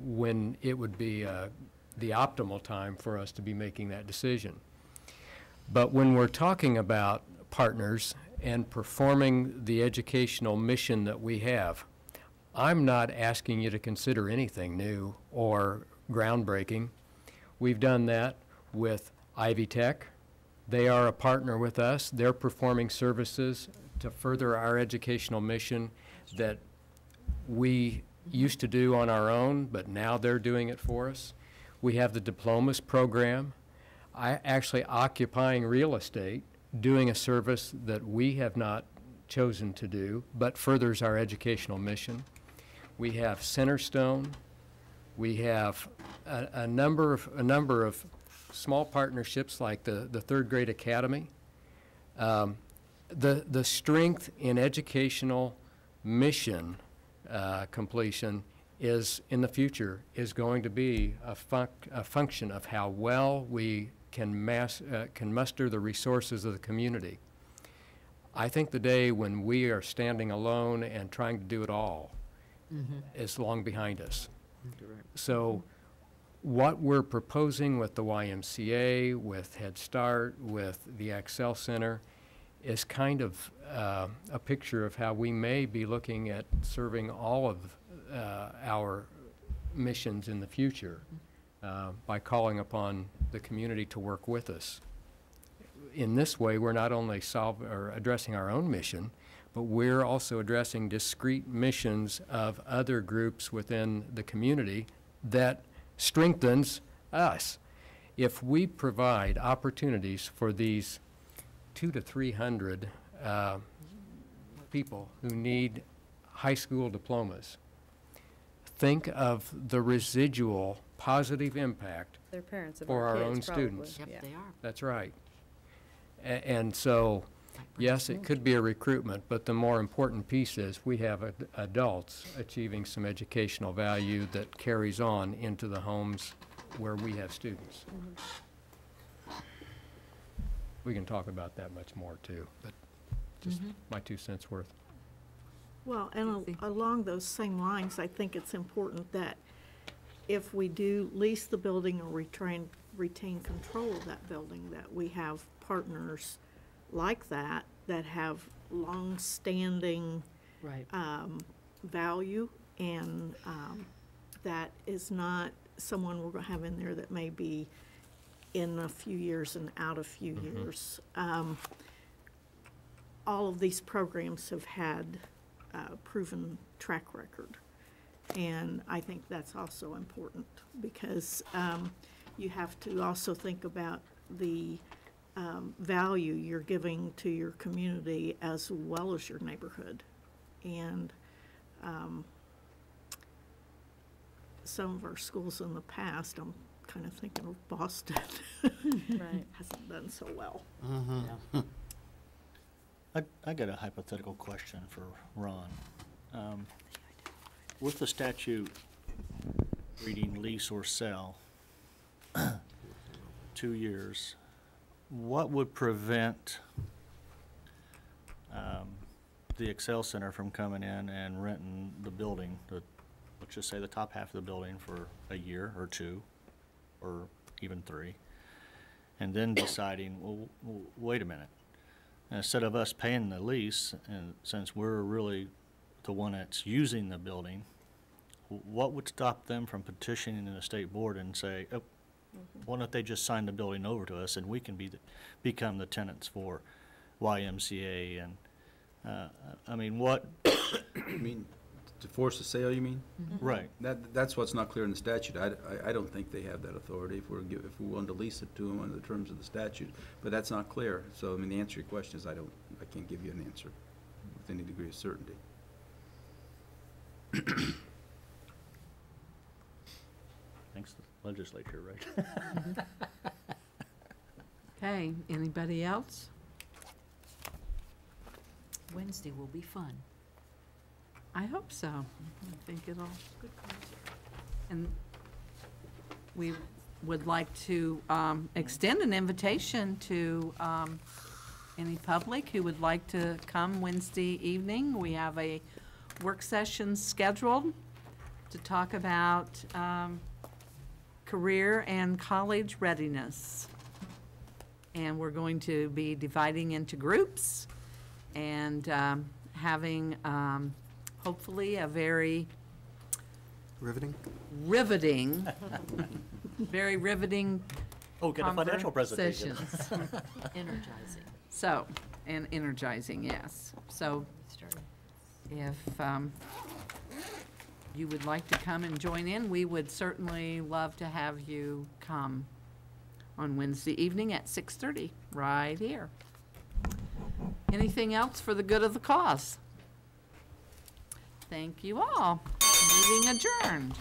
when it would be the optimal time for us to be making that decision. But when we're talking about partners and performing the educational mission that we have, I'm not asking you to consider anything new or groundbreaking. We've done that with Ivy Tech. They are a partner with us. They're performing services to further our educational mission that we used to do on our own, but now they're doing it for us. We have the diplomas program, actually occupying real estate, doing a service that we have not chosen to do, but furthers our educational mission. We have Centerstone. We have a number of small partnerships like the Third Grade Academy. The strength in educational mission completion is, in the future, is going to be a function of how well we can muster the resources of the community. I think the day when we are standing alone and trying to do it all is long behind us. So what we're proposing with the YMCA, with Head Start, with the Excel Center, is kind of a picture of how we may be looking at serving all of our missions in the future by calling upon the community to work with us. In this way, we're not only addressing our own mission, but we're also addressing discrete missions of other groups within the community that strengthens us. If we provide opportunities for these 200 to 300 people who need high school diplomas, think of the residual positive impact Their parents of for our our own kids, probably. students. Yep, Yeah. they are. That's right. And so, yes, it could be a recruitment, but the more important piece is we have adults achieving some educational value that carries on into the homes where we have students. We can talk about that much more too, but just my 2 cents worth. Well, and along those same lines, I think it's important that if we do lease the building or retain control of that building, that we have partners like that have long-standing Right. value, and that is not someone we're going to have in there that may be in a few years and out a few years. All of these programs have had proven track record, and I think that's also important because you have to also think about the value you're giving to your community as well as your neighborhood. And some of our schools in the past, I'm kind of thinking of Boston, Right. hasn't done so well. I got a hypothetical question for Ron. With the statute reading lease or sell, 2 years, what would prevent the Excel Center from coming in and renting the building, let's just say the top half of the building for a year or 2, or even 3, and then deciding, well, wait a minute. Instead of us paying the lease, and since we're really the one that's using the building, what would stop them from petitioning the state board and say, oh, why don't they just sign the building over to us and we can become the tenants for YMCA? And I mean, what? You mean, to force a sale, you mean? Right. That's what's not clear in the statute. I don't think they have that authority if we want to lease it to them under the terms of the statute, but that's not clear. So, I mean, the answer to your question is I can't give you an answer with any degree of certainty. Thanks, the legislature, right? Okay, anybody else? Wednesday will be fun. I hope so. I think it'll, and we would like to extend an invitation to any public who would like to come Wednesday evening. We have a work session scheduled to talk about career and college readiness. And we're going to be dividing into groups and having hopefully a very Riveting? riveting, very riveting Oh, get a financial presentation. conversations. Energizing. So, and energizing, yes. So if you would like to come and join in, we would certainly love to have you come on Wednesday evening at 6:30, right here. Anything else for the good of the cause? Thank you all. Meeting adjourned.